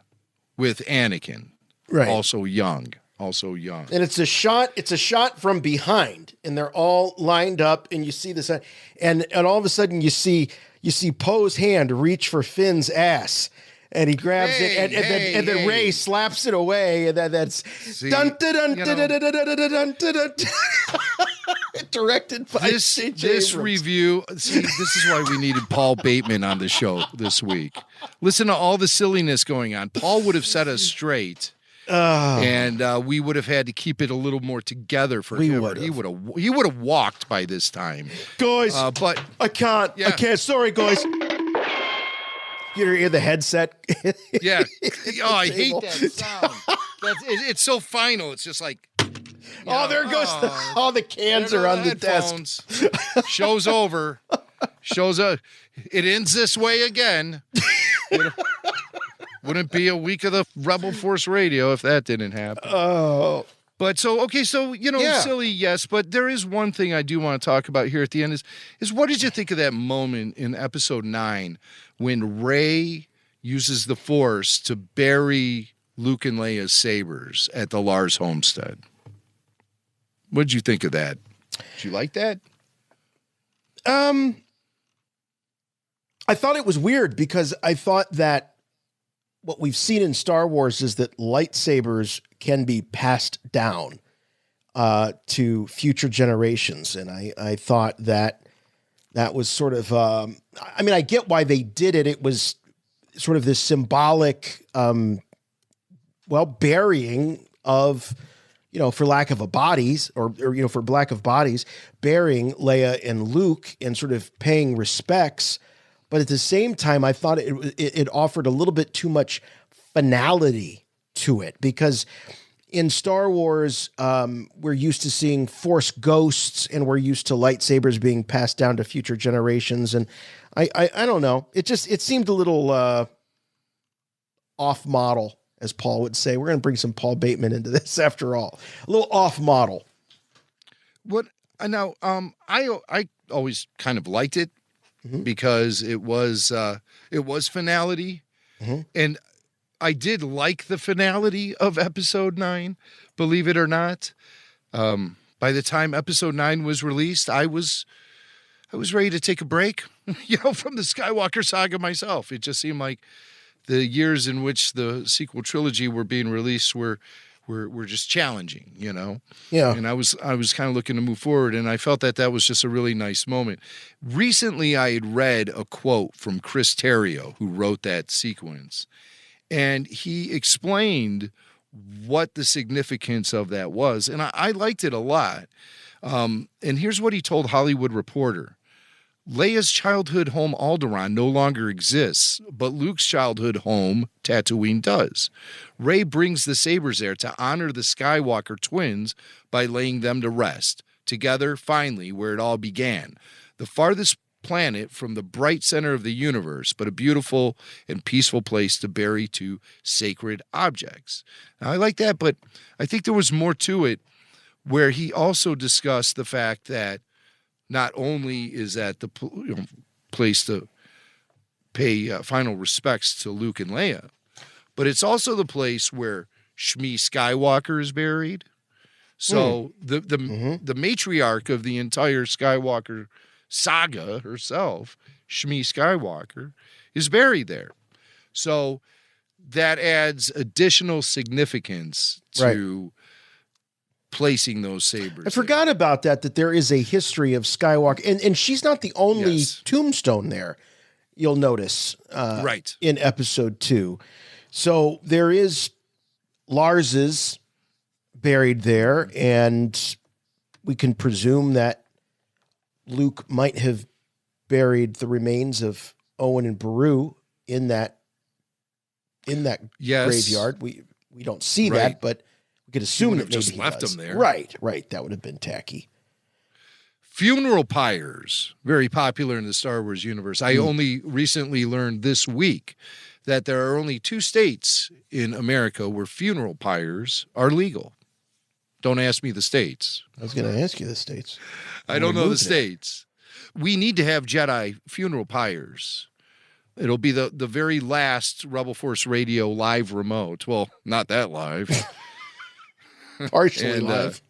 with Anakin. Right. Also young. And it's a shot from behind, and they're all lined up, and you see the sun, and all of a sudden you see Poe's hand reach for Finn's ass, and he grabs it, and then Rey slaps it away, and that's directed by this review. See, this is why we needed Paul Bateman on the show this week. Listen to all the silliness going on. Paul would have set us straight. And we would have had to keep it a little more together for him. He would have walked by this time, guys. But I can't. Yeah. I can't. Sorry, guys. You hear the headset? Yeah. Oh, I hate that sound. It's so final. It's just like. There goes all the cans are on the desk. Show's over. It ends this way again. Wouldn't be a week of the Rebel Force Radio if that didn't happen. Oh. But silly, yes. But there is one thing I do want to talk about here at the end is what did you think of that moment in episode 9 when Rey uses the Force to bury Luke and Leia's sabers at the Lars homestead? What did you think of that? Did you like that? I thought it was weird because I thought that what we've seen in Star Wars is that lightsabers can be passed down to future generations. And I thought that was sort of, I get why they did it. It was sort of this symbolic, burying of, for lack of bodies, for lack of bodies, burying Leia and Luke and sort of paying respects. But at the same time, I thought it offered a little bit too much finality to it because in Star Wars, we're used to seeing Force ghosts and we're used to lightsabers being passed down to future generations. And I don't know. It seemed a little off model, as Paul would say. We're going to bring some Paul Bateman into this after all. A little off model. What now? I always kind of liked it. Mm-hmm. Because it was finality, and I did like the finality of episode 9, believe it or not. By the time episode 9 was released, I was ready to take a break, from the Skywalker saga myself. It just seemed like the years in which the sequel trilogy were being released were just challenging, Yeah. And I was kind of looking to move forward, and I felt that was just a really nice moment. Recently, I had read a quote from Chris Terrio, who wrote that sequence, and he explained what the significance of that was. And I liked it a lot. And here's what he told Hollywood Reporter. Leia's childhood home Alderaan no longer exists, but Luke's childhood home Tatooine does. Rey brings the sabers there to honor the Skywalker twins by laying them to rest, together finally where it all began. The farthest planet from the bright center of the universe, but a beautiful and peaceful place to bury two sacred objects. Now, I like that, but I think there was more to it, where he also discussed the fact that not only is that the place to pay final respects to Luke and Leia, but it's also the place where Shmi Skywalker is buried. So the matriarch of the entire Skywalker saga herself, Shmi Skywalker, is buried there. So that adds additional significance to placing those sabers. I forgot about that there is a history of Skywalker, and she's not the only tombstone there, you'll notice, in episode 2. So there is Lars's buried there, and we can presume that Luke might have buried the remains of Owen and Beru in that graveyard. We don't see that, but we could assume that maybe just he left does. them there. Right. That would have been tacky. Funeral pyres, very popular in the Star Wars universe. I only recently learned this week that there are only 2 states in America where funeral pyres are legal. Don't ask me the states. I was going to ask you the states. I don't know the states. We need to have Jedi funeral pyres. It'll be the very last Rebel Force Radio live remote. Well, not that live. Partially live.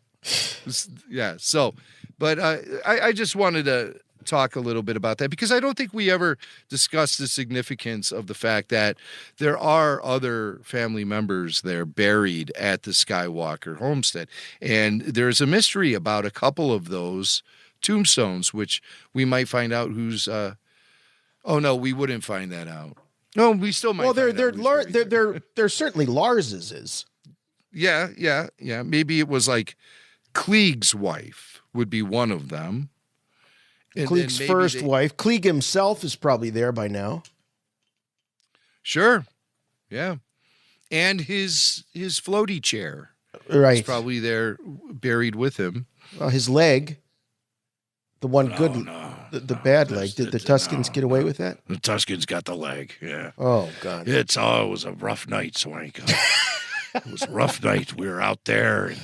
So, but I just wanted to talk a little bit about that, because I don't think we ever discussed the significance of the fact that there are other family members there buried at the Skywalker homestead. And there's a mystery about a couple of those tombstones, which we might find out who's, oh no, we wouldn't find that out. No, we still might. Well, they're certainly Lars's is. Yeah. Maybe it was like Klieg's wife would be one of them. And Klieg's first wife. Klieg himself is probably there by now. Sure. Yeah. And his floaty chair. Right. Is probably there buried with him. His leg. The one the bad leg. Did the Tuskens get away with that? The Tuskens got the leg, yeah. Oh, God. It was a rough night, Swank. It was a rough night. We were out there, and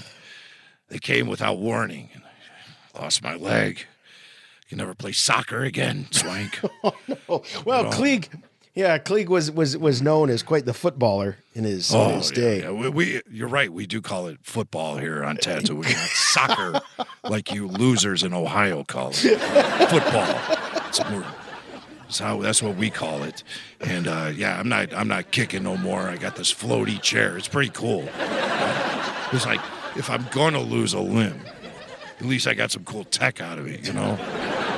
they came without warning. And I lost my leg. You never play soccer again, Swank. Oh, no. Well, Klieg was known as quite the footballer in his day. Yeah. You're right. We do call it football here on Tatooine, not soccer, like you losers in Ohio call it. Football. That's what we call it. And I'm not kicking no more. I got this floaty chair. It's pretty cool. It's like, if I'm gonna lose a limb, at least I got some cool tech out of it, you know.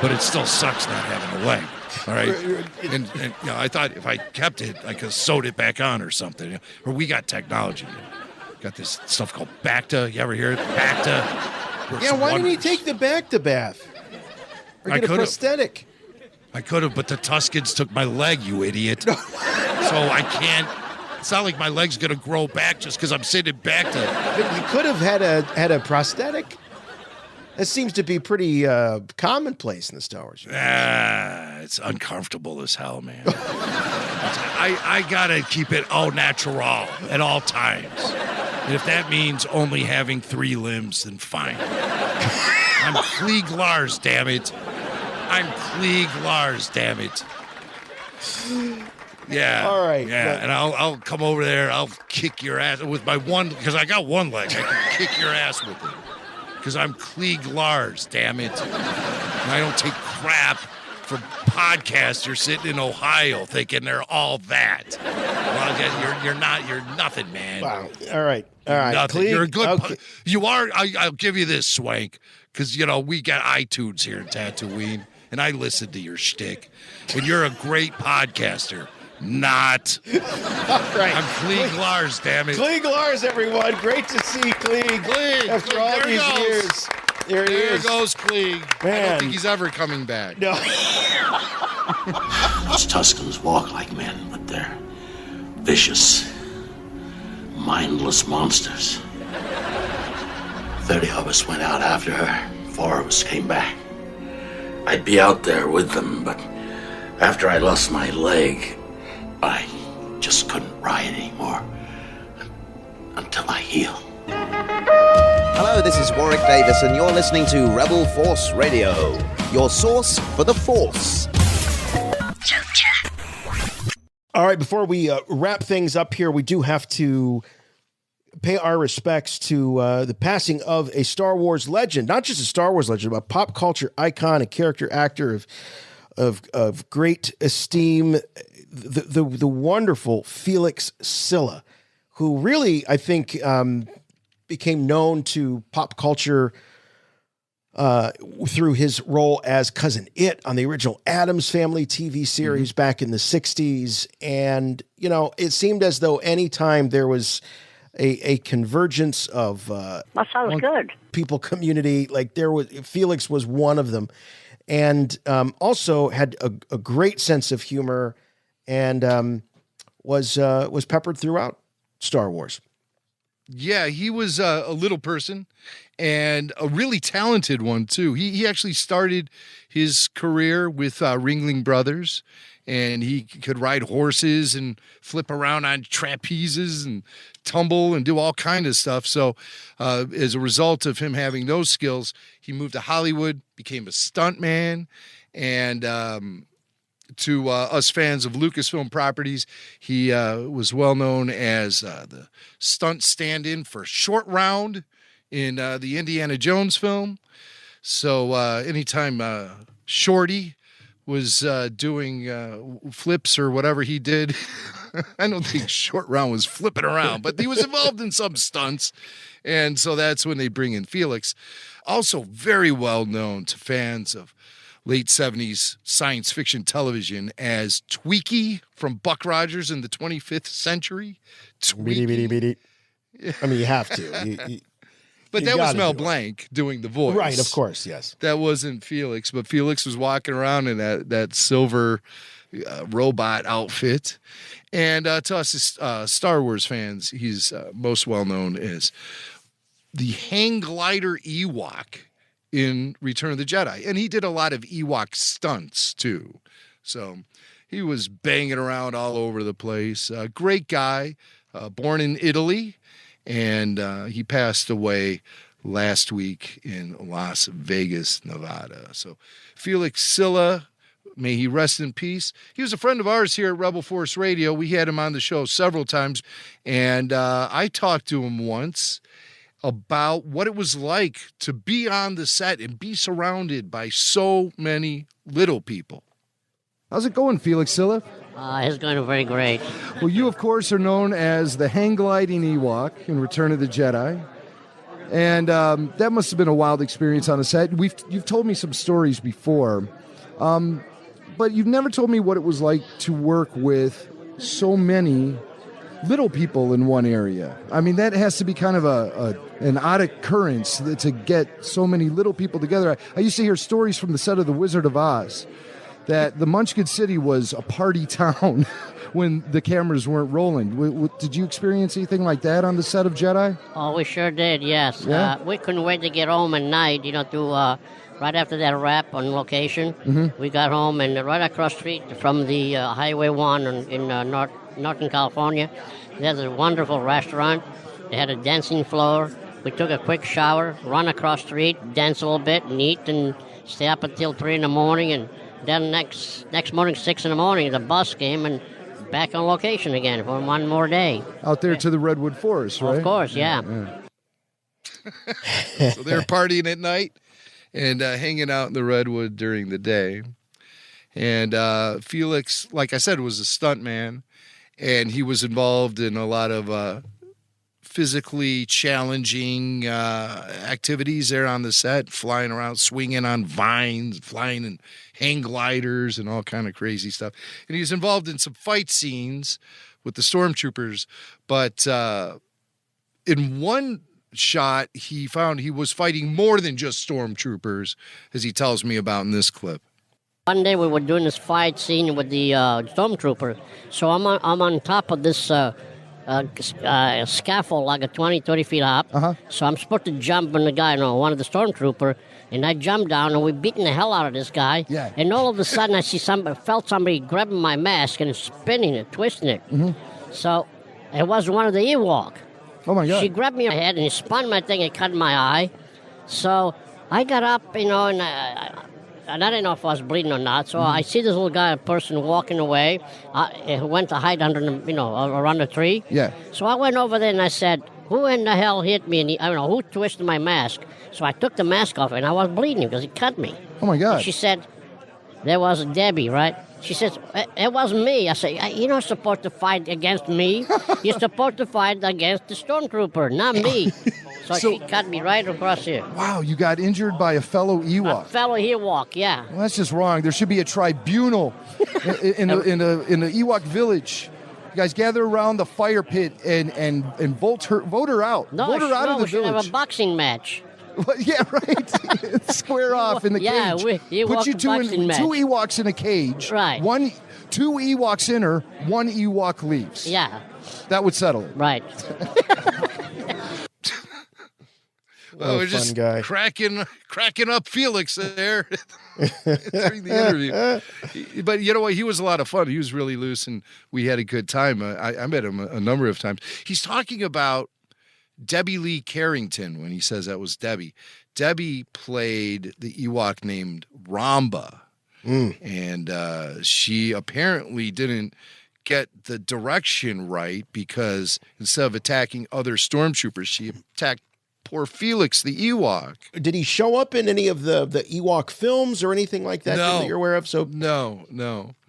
But it still sucks not having a leg. All right, and I thought if I kept it, I could have sewed it back on or something. Or we got technology. Got this stuff called Bacta. You ever hear it? Bacta. Yeah, why didn't he take the Bacta bath? Or get a prosthetic? I could have, but the Tuskens took my leg, you idiot. So I can't. It's not like my leg's gonna grow back just because I'm sitting back to. But you could have had a prosthetic. That seems to be pretty commonplace in the Star Wars universe. It's uncomfortable as hell, man. I gotta keep it au natural at all times. And if that means only having 3 limbs, then fine. I'm Klieg Lars, damn it. I'm Klieg Lars, damn it. Yeah. All right. Yeah, and I'll come over there. I'll kick your ass with my one, because I got one leg. I can kick your ass with it. Because I'm Klieg Lars, damn it. And I don't take crap from podcasters sitting in Ohio thinking they're all that. Well, you're nothing, man. Wow. All right. Nothing. You're a good. Okay. You are. I'll give you this, Swank, because we got iTunes here in Tatooine, and I listen to your shtick, and you're a great podcaster. Not. Right. I'm Klieg Lars, damn it. Klieg Lars, everyone. Great to see Klieg. After all there he these goes. years. There he is. There goes Klieg. I Man. don't think he's ever coming back. No. Those Tuscans walk like men, but they're vicious, mindless monsters. 30 of us went out after her. 4 of us came back. I'd be out there with them, but after I lost my leg, I just couldn't ride anymore until I heal. Hello, this is Warwick Davis, and you're listening to Rebel Force Radio, your source for the Force. All right, before we wrap things up here, we do have to pay our respects to the passing of a Star Wars legend, not just a Star Wars legend, but a pop culture icon, a character actor of great esteem, the wonderful Felix Silla, who really, I think, became known to pop culture through his role as Cousin It on the original Addams Family TV series back in the 60s. And, you know, it seemed as though anytime there was a convergence of that sounds good. people community, like Felix was one of them. And also had a great sense of humor and was peppered throughout Star Wars. Yeah, he was a little person and a really talented one, too. He actually started his career with Ringling Brothers, and he could ride horses and flip around on trapezes and tumble and do all kind of stuff. So as a result of him having those skills, he moved to Hollywood, became a stuntman, and to us fans of Lucasfilm properties, he was well known as the stunt stand-in for Short Round in the Indiana Jones film. So anytime Shorty was doing flips or whatever he did, I don't think Short Round was flipping around, but he was involved in some stunts. And so that's when they bring in Felix. Also very well known to fans of late 70s science fiction television as Tweaky from Buck Rogers in the 25th Century. Tweaky. I mean, you have to. But that was Mel Blanc doing the voice. Right, of course, yes. That wasn't Felix, but Felix was walking around in that silver robot outfit. And to us as Star Wars fans, he's most well known as the hang glider Ewok in Return of the Jedi. And he did a lot of Ewok stunts, too. So he was banging around all over the place. Great guy, born in Italy. And he passed away last week in Las Vegas, Nevada. So Felix Silla, may he rest in peace. He was a friend of ours here at Rebel Force Radio. We had him on the show several times. And I talked to him once about what it was like to be on the set and be surrounded by so many little people. How's it going, Felix Silla? It's going very great. Well, you, of course, are known as the hang-gliding Ewok in Return of the Jedi. And that must have been a wild experience on the set. You've told me some stories before, but you've never told me what it was like to work with so many little people in one area. I mean, that has to be kind of an odd occurrence to get so many little people together. I used to hear stories from the set of The Wizard of Oz that the Munchkin City was a party town when the cameras weren't rolling. Did you experience anything like that on the set of Jedi? Oh, we sure did, yes. Yeah? We couldn't wait to get home at night, right after that wrap on location. Mm-hmm. We got home, and right across the street from the Highway 1 in Northern California, there's a wonderful restaurant. They had a dancing floor. We took a quick shower, run across the street, dance a little bit, and eat, and stay up until 3 in the morning, and then next morning, 6 in the morning, the bus came and back on location again for one more day. Out there to the Redwood Forest, right? Of course, yeah. So they're partying at night and hanging out in the Redwood during the day. And Felix, like I said, was a stuntman, and he was involved in a lot of physically challenging activities there on the set, flying around, swinging on vines, flying in hang gliders and all kind of crazy stuff. And he was involved in some fight scenes with the stormtroopers, but in one shot, he found he was fighting more than just stormtroopers, as he tells me about in this clip. One day we were doing this fight scene with the stormtrooper, so I'm on top of this scaffold, like a 20, 30 feet up. So I'm supposed to jump on the guy, one of the stormtrooper, and I jumped down, and we're beating the hell out of this guy. Yeah. And all of a sudden, I felt somebody grabbing my mask and spinning it, twisting it. So it was one of the Ewok. Oh, my God. She grabbed me on the head and spun my thing and cut my eye. So I got up, and I didn't know if I was bleeding or not. So I see this little person walking away. He went to hide under around the tree. Yeah. So I went over there and I said, "Who in the hell hit me?" And I don't know who twisted my mask. So I took the mask off, and I was bleeding because he cut me. Oh, my God. And she said, "There was Debbie, right?" She says, "It wasn't me." I said, "You're not supposed to fight against me. You're supposed to fight against the stormtrooper, not me." So she cut me right across here. Wow, you got injured by a fellow Ewok. A fellow Ewok, yeah. Well, that's just wrong. There should be a tribunal in the Ewok village. You guys gather around the fire pit and vote her out. No, vote her out of the we should village. have a boxing match. Yeah, right. Square off in the cage. Yeah, put you two Ewoks in a cage. Right. Two Ewoks enter, one Ewok leaves. Yeah. That would settle it. Right. Well, we're just cracking up Felix there during the interview. But you know what? He was a lot of fun. He was really loose, and we had a good time. I met him a number of times. He's talking about Debbie Lee Carrington when he says that was Debbie. Debbie played the Ewok named Ramba, and she apparently didn't get the direction right because instead of attacking other stormtroopers, she attacked poor Felix the Ewok. Did he show up in any of the Ewok films or anything like that that you're aware of? So no.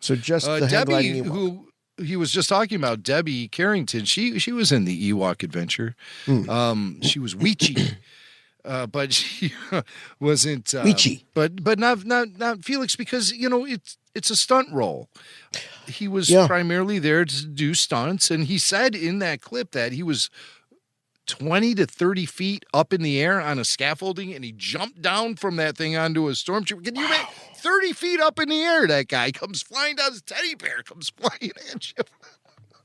So just the Debbie, who he was just talking about, Debbie Carrington. She was in the Ewok adventure. She was Weechie. But she wasn't Weechie. But not Felix, because it's a stunt role. He was primarily there to do stunts, and he said in that clip that he was 20 to 30 feet up in the air on a scaffolding, and he jumped down from that thing onto a stormtrooper. Can you imagine 30 feet up in the air? That guy comes flying down, his teddy bear comes flying at you.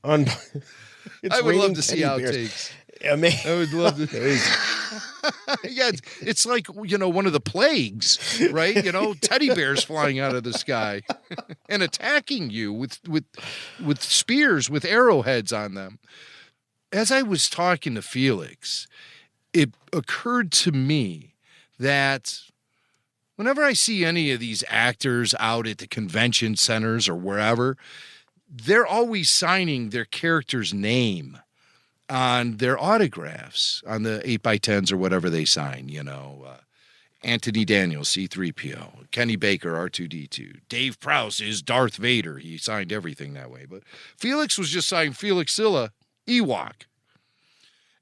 I would love to see outtakes. I mean, I would love to. Yeah, it's like one of the plagues, right? Teddy bears flying out of the sky and attacking you with spears with arrowheads on them. As I was talking to Felix, it occurred to me that whenever I see any of these actors out at the convention centers or wherever, they're always signing their character's name on their autographs, on the 8x10s or whatever they sign, Anthony Daniels, C-3PO, Kenny Baker, R2-D2, Dave Prowse is Darth Vader. He signed everything that way. But Felix was just signing Felix Silla, Ewok.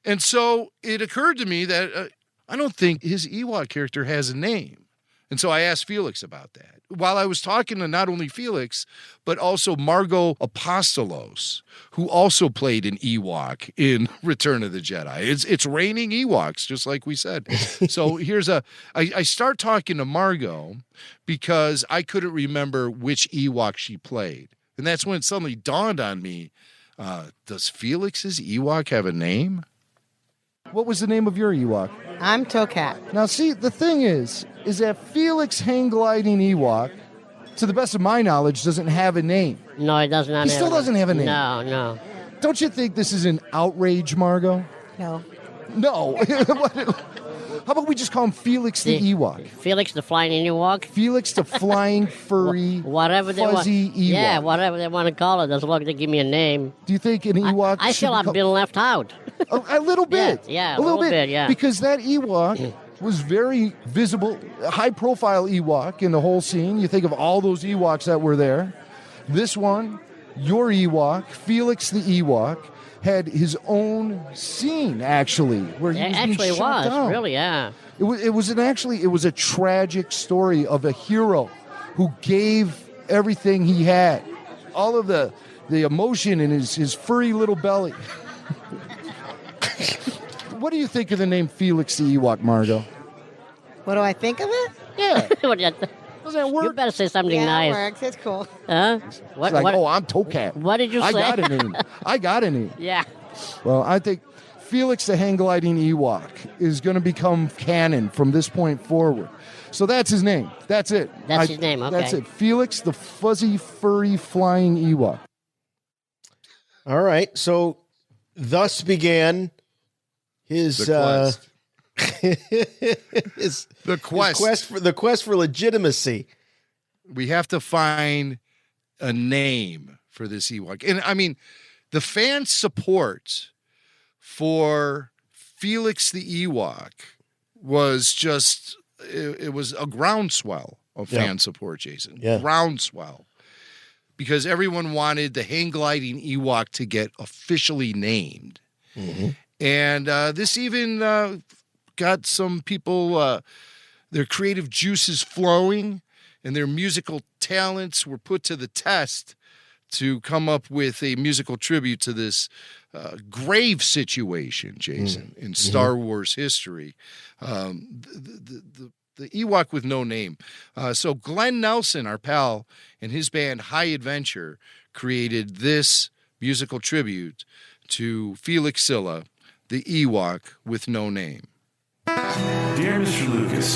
And so it occurred to me that I don't think his Ewok character has a name. And so I asked Felix about that. While I was talking to not only Felix, but also Margot Apostolos, who also played an Ewok in Return of the Jedi. It's raining Ewoks, just like we said. So I start talking to Margot because I couldn't remember which Ewok she played. And that's when it suddenly dawned on me, does Felix's Ewok have a name? What was the name of your Ewok? I'm Tokat. Now, see, the thing is that Felix hang gliding Ewok, to the best of my knowledge, doesn't have a name. No, he does not. He still doesn't have a name. No. Don't you think this is an outrage, Margot? No. No. How about we just call him Felix the Ewok? Felix the flying Ewok? Felix the flying, furry, whatever fuzzy Ewok. Yeah, whatever they want to call it, as long as they give me a name. Do you think an Ewok I feel I've been left out. A little bit. Yeah, a little bit, yeah. Because that Ewok was very visible, high-profile Ewok in the whole scene. You think of all those Ewoks that were there. This one your Ewok, Felix the Ewok, had his own scene, actually, where he was actually being shot down. really, yeah. It was a tragic story of a hero who gave everything he had, all of the emotion in his furry little belly. What do you think of the name Felix the Ewok, Margot? What do I think of it? Yeah. Does that work? You better say something nice. It works. It's cool. Huh? It's like, I'm Tokat. What did you say? I got a name. Yeah. Well, I think Felix the hang-gliding Ewok is going to become canon from this point forward. So that's his name. That's it. That's his name, okay. That's it. Felix the fuzzy, furry, flying Ewok. All right. So thus began his quest. the quest for legitimacy. We have to find a name for this Ewok. And I mean, the fan support for Felix the Ewok was just, it was a groundswell of fan support, Jason. Yeah. Groundswell. Because everyone wanted the hang gliding Ewok to get officially named. Mm-hmm. And this even got some people, their creative juices flowing and their musical talents were put to the test to come up with a musical tribute to this grave situation, Jason, in Star Wars history. The Ewok with no name. So Glenn Nelson, our pal, and his band High Adventure created this musical tribute to Felix Silla, the Ewok with no name. Dear Mr. Lucas,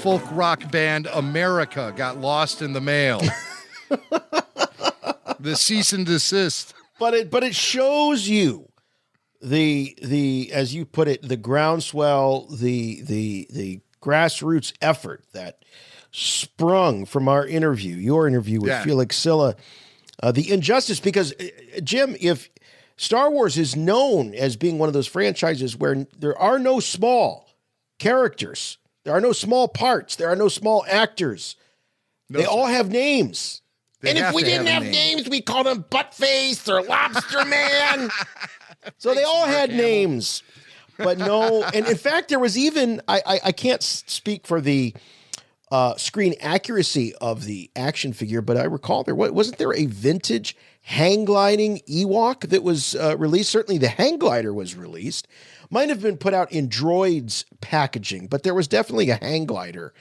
Folk rock band America got lost in the mail. The cease and desist. But it shows you the as you put it, the groundswell, the grassroots effort that sprung from your interview with Felix Silla, the injustice. Because Jim, if Star Wars is known as being one of those franchises where there are no small characters, there are no small parts, there are no small actors. They all have names. And if we didn't have names, we call them Buttface or Lobster Man. So they all had names. But no, and in fact, there was even, I can't speak for the screen accuracy of the action figure, but I recall wasn't there a vintage hang gliding Ewok that was released? Certainly the hang glider was released. Might have been put out in droids packaging, but there was definitely a hang glider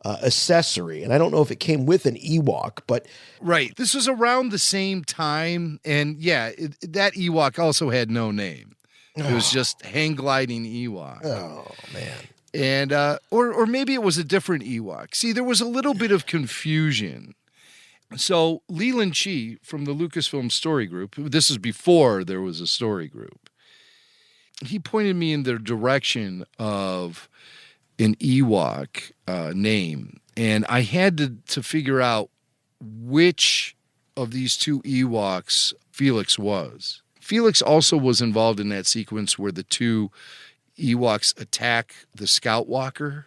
accessory. And I don't know if it came with an Ewok, but... Right. This was around the same time. And that Ewok also had no name. It was just hang gliding Ewok. Oh, man. And, or maybe it was a different Ewok. See, there was a little bit of confusion. So Leland Chee from the Lucasfilm Story Group, this is before there was a story group, he pointed me in the direction of an Ewok name, and I had to figure out which of these two Ewoks Felix was. Felix also was involved in that sequence where the two Ewoks attack the Scout Walker.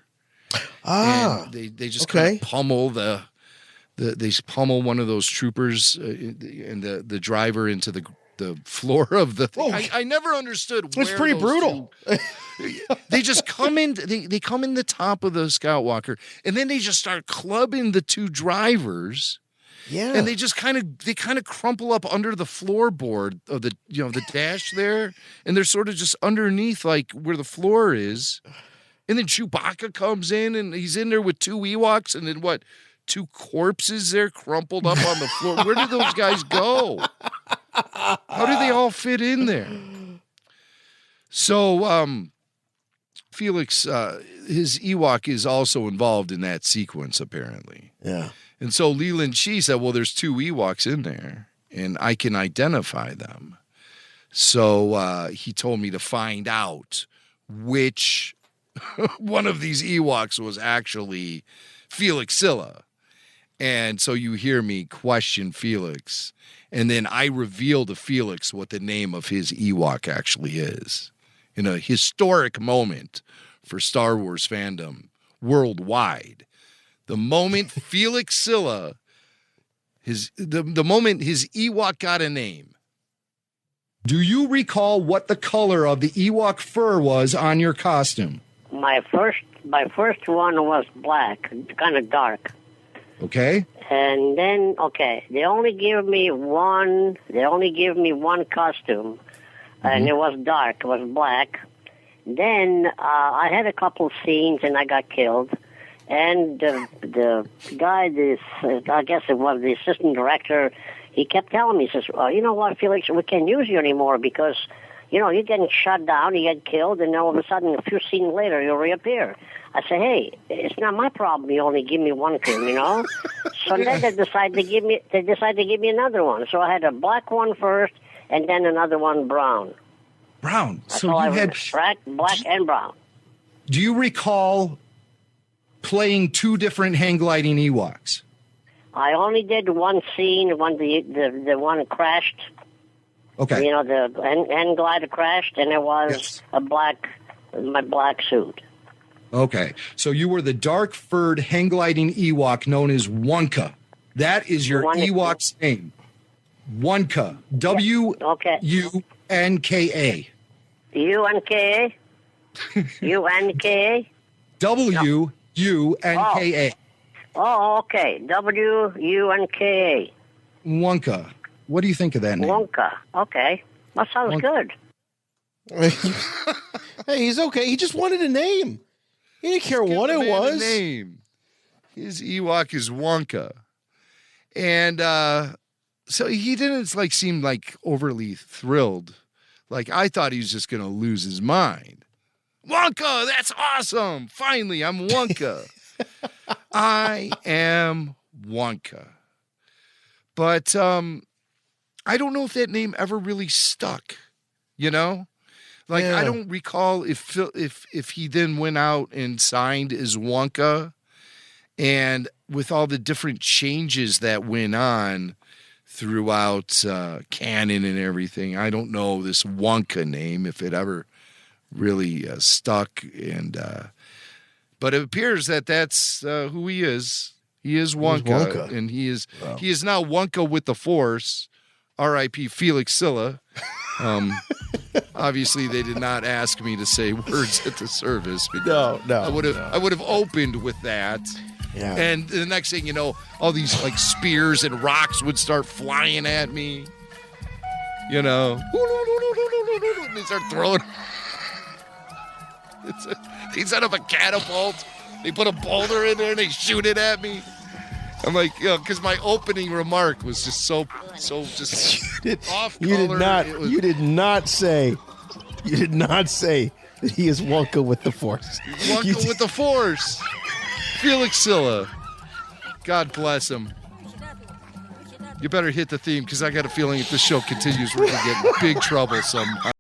And they just kind of pummel they pummel one of those troopers and the driver into the floor of the thing. I never understood. It's pretty brutal. They just come in. They come in the top of the Scout Walker, and then they just start clubbing the two drivers. Yeah, and they kind of crumple up under the floorboard of the dash there, and they're sort of just underneath like where the floor is. And then Chewbacca comes in, and he's in there with two Ewoks, and then what? Two corpses there crumpled up on the floor. Where did those guys go? How do they all fit in there? So Felix, his Ewok is also involved in that sequence, apparently. Yeah. And so Leland Shee said, well, there's two Ewoks in there, and I can identify them. So he told me to find out which one of these Ewoks was actually Felix Silla. And so you hear me question Felix, and then I reveal to Felix what the name of his Ewok actually is. In a historic moment for Star Wars fandom worldwide. The moment Felix Silla, the moment his Ewok got a name. Do you recall what the color of the Ewok fur was on your costume? My first one was black, kind of dark. Okay. And then, they only give me one costume, and it was dark, it was black. Then I had a couple scenes, and I got killed. And the guy, I guess it was the assistant director, he kept telling me, he says, you know what, Felix, we can't use you anymore because, you're getting shut down, you get killed, and all of a sudden, a few scenes later, you reappear. I say, hey, it's not my problem. You only give me one film, So then they decided to give me another one. So I had a black one first, and then another one brown. Brown. So you had black and brown. Do you recall playing two different hang gliding Ewoks? I only did one scene when the one crashed. Okay. The hang glider crashed, and it was my black suit. Okay, so you were the dark-furred hang-gliding Ewok known as Wonka. That is your Ewok's name. Wonka. W-U-N-K-A. U-N-K-A? U-N-K-A? W-U-N-K-A. Oh, okay. W-U-N-K-A. Wonka. What do you think of that name? Wonka. Okay. That sounds good. Hey, he's okay. He just wanted a name. He didn't care what it was. Name. His Ewok is Wonka. And so he didn't seem overly thrilled. I thought he was just going to lose his mind. Wonka, that's awesome. Finally, I'm Wonka. I am Wonka. But I don't know if that name ever really stuck, I don't recall if he then went out and signed as Wonka, and with all the different changes that went on throughout canon and everything, I don't know this Wonka name if it ever really stuck. And but it appears that that's who he is. He is Wonka, and he is now Wonka with the Force. R.I.P. Felix Silla. Obviously, they did not ask me to say words at the service. No. I would have opened with that. Yeah. And the next thing you know, all these spears and rocks would start flying at me. They start throwing. Instead of a catapult, they put a boulder in there and they shoot it at me. I'm because my opening remark was just so just off color. You did not say that he is Wonka with the Force. Wonka with the Force. Felix Silla. God bless him. You better hit the theme because I got a feeling if this show continues, we're going to get in big trouble somehow.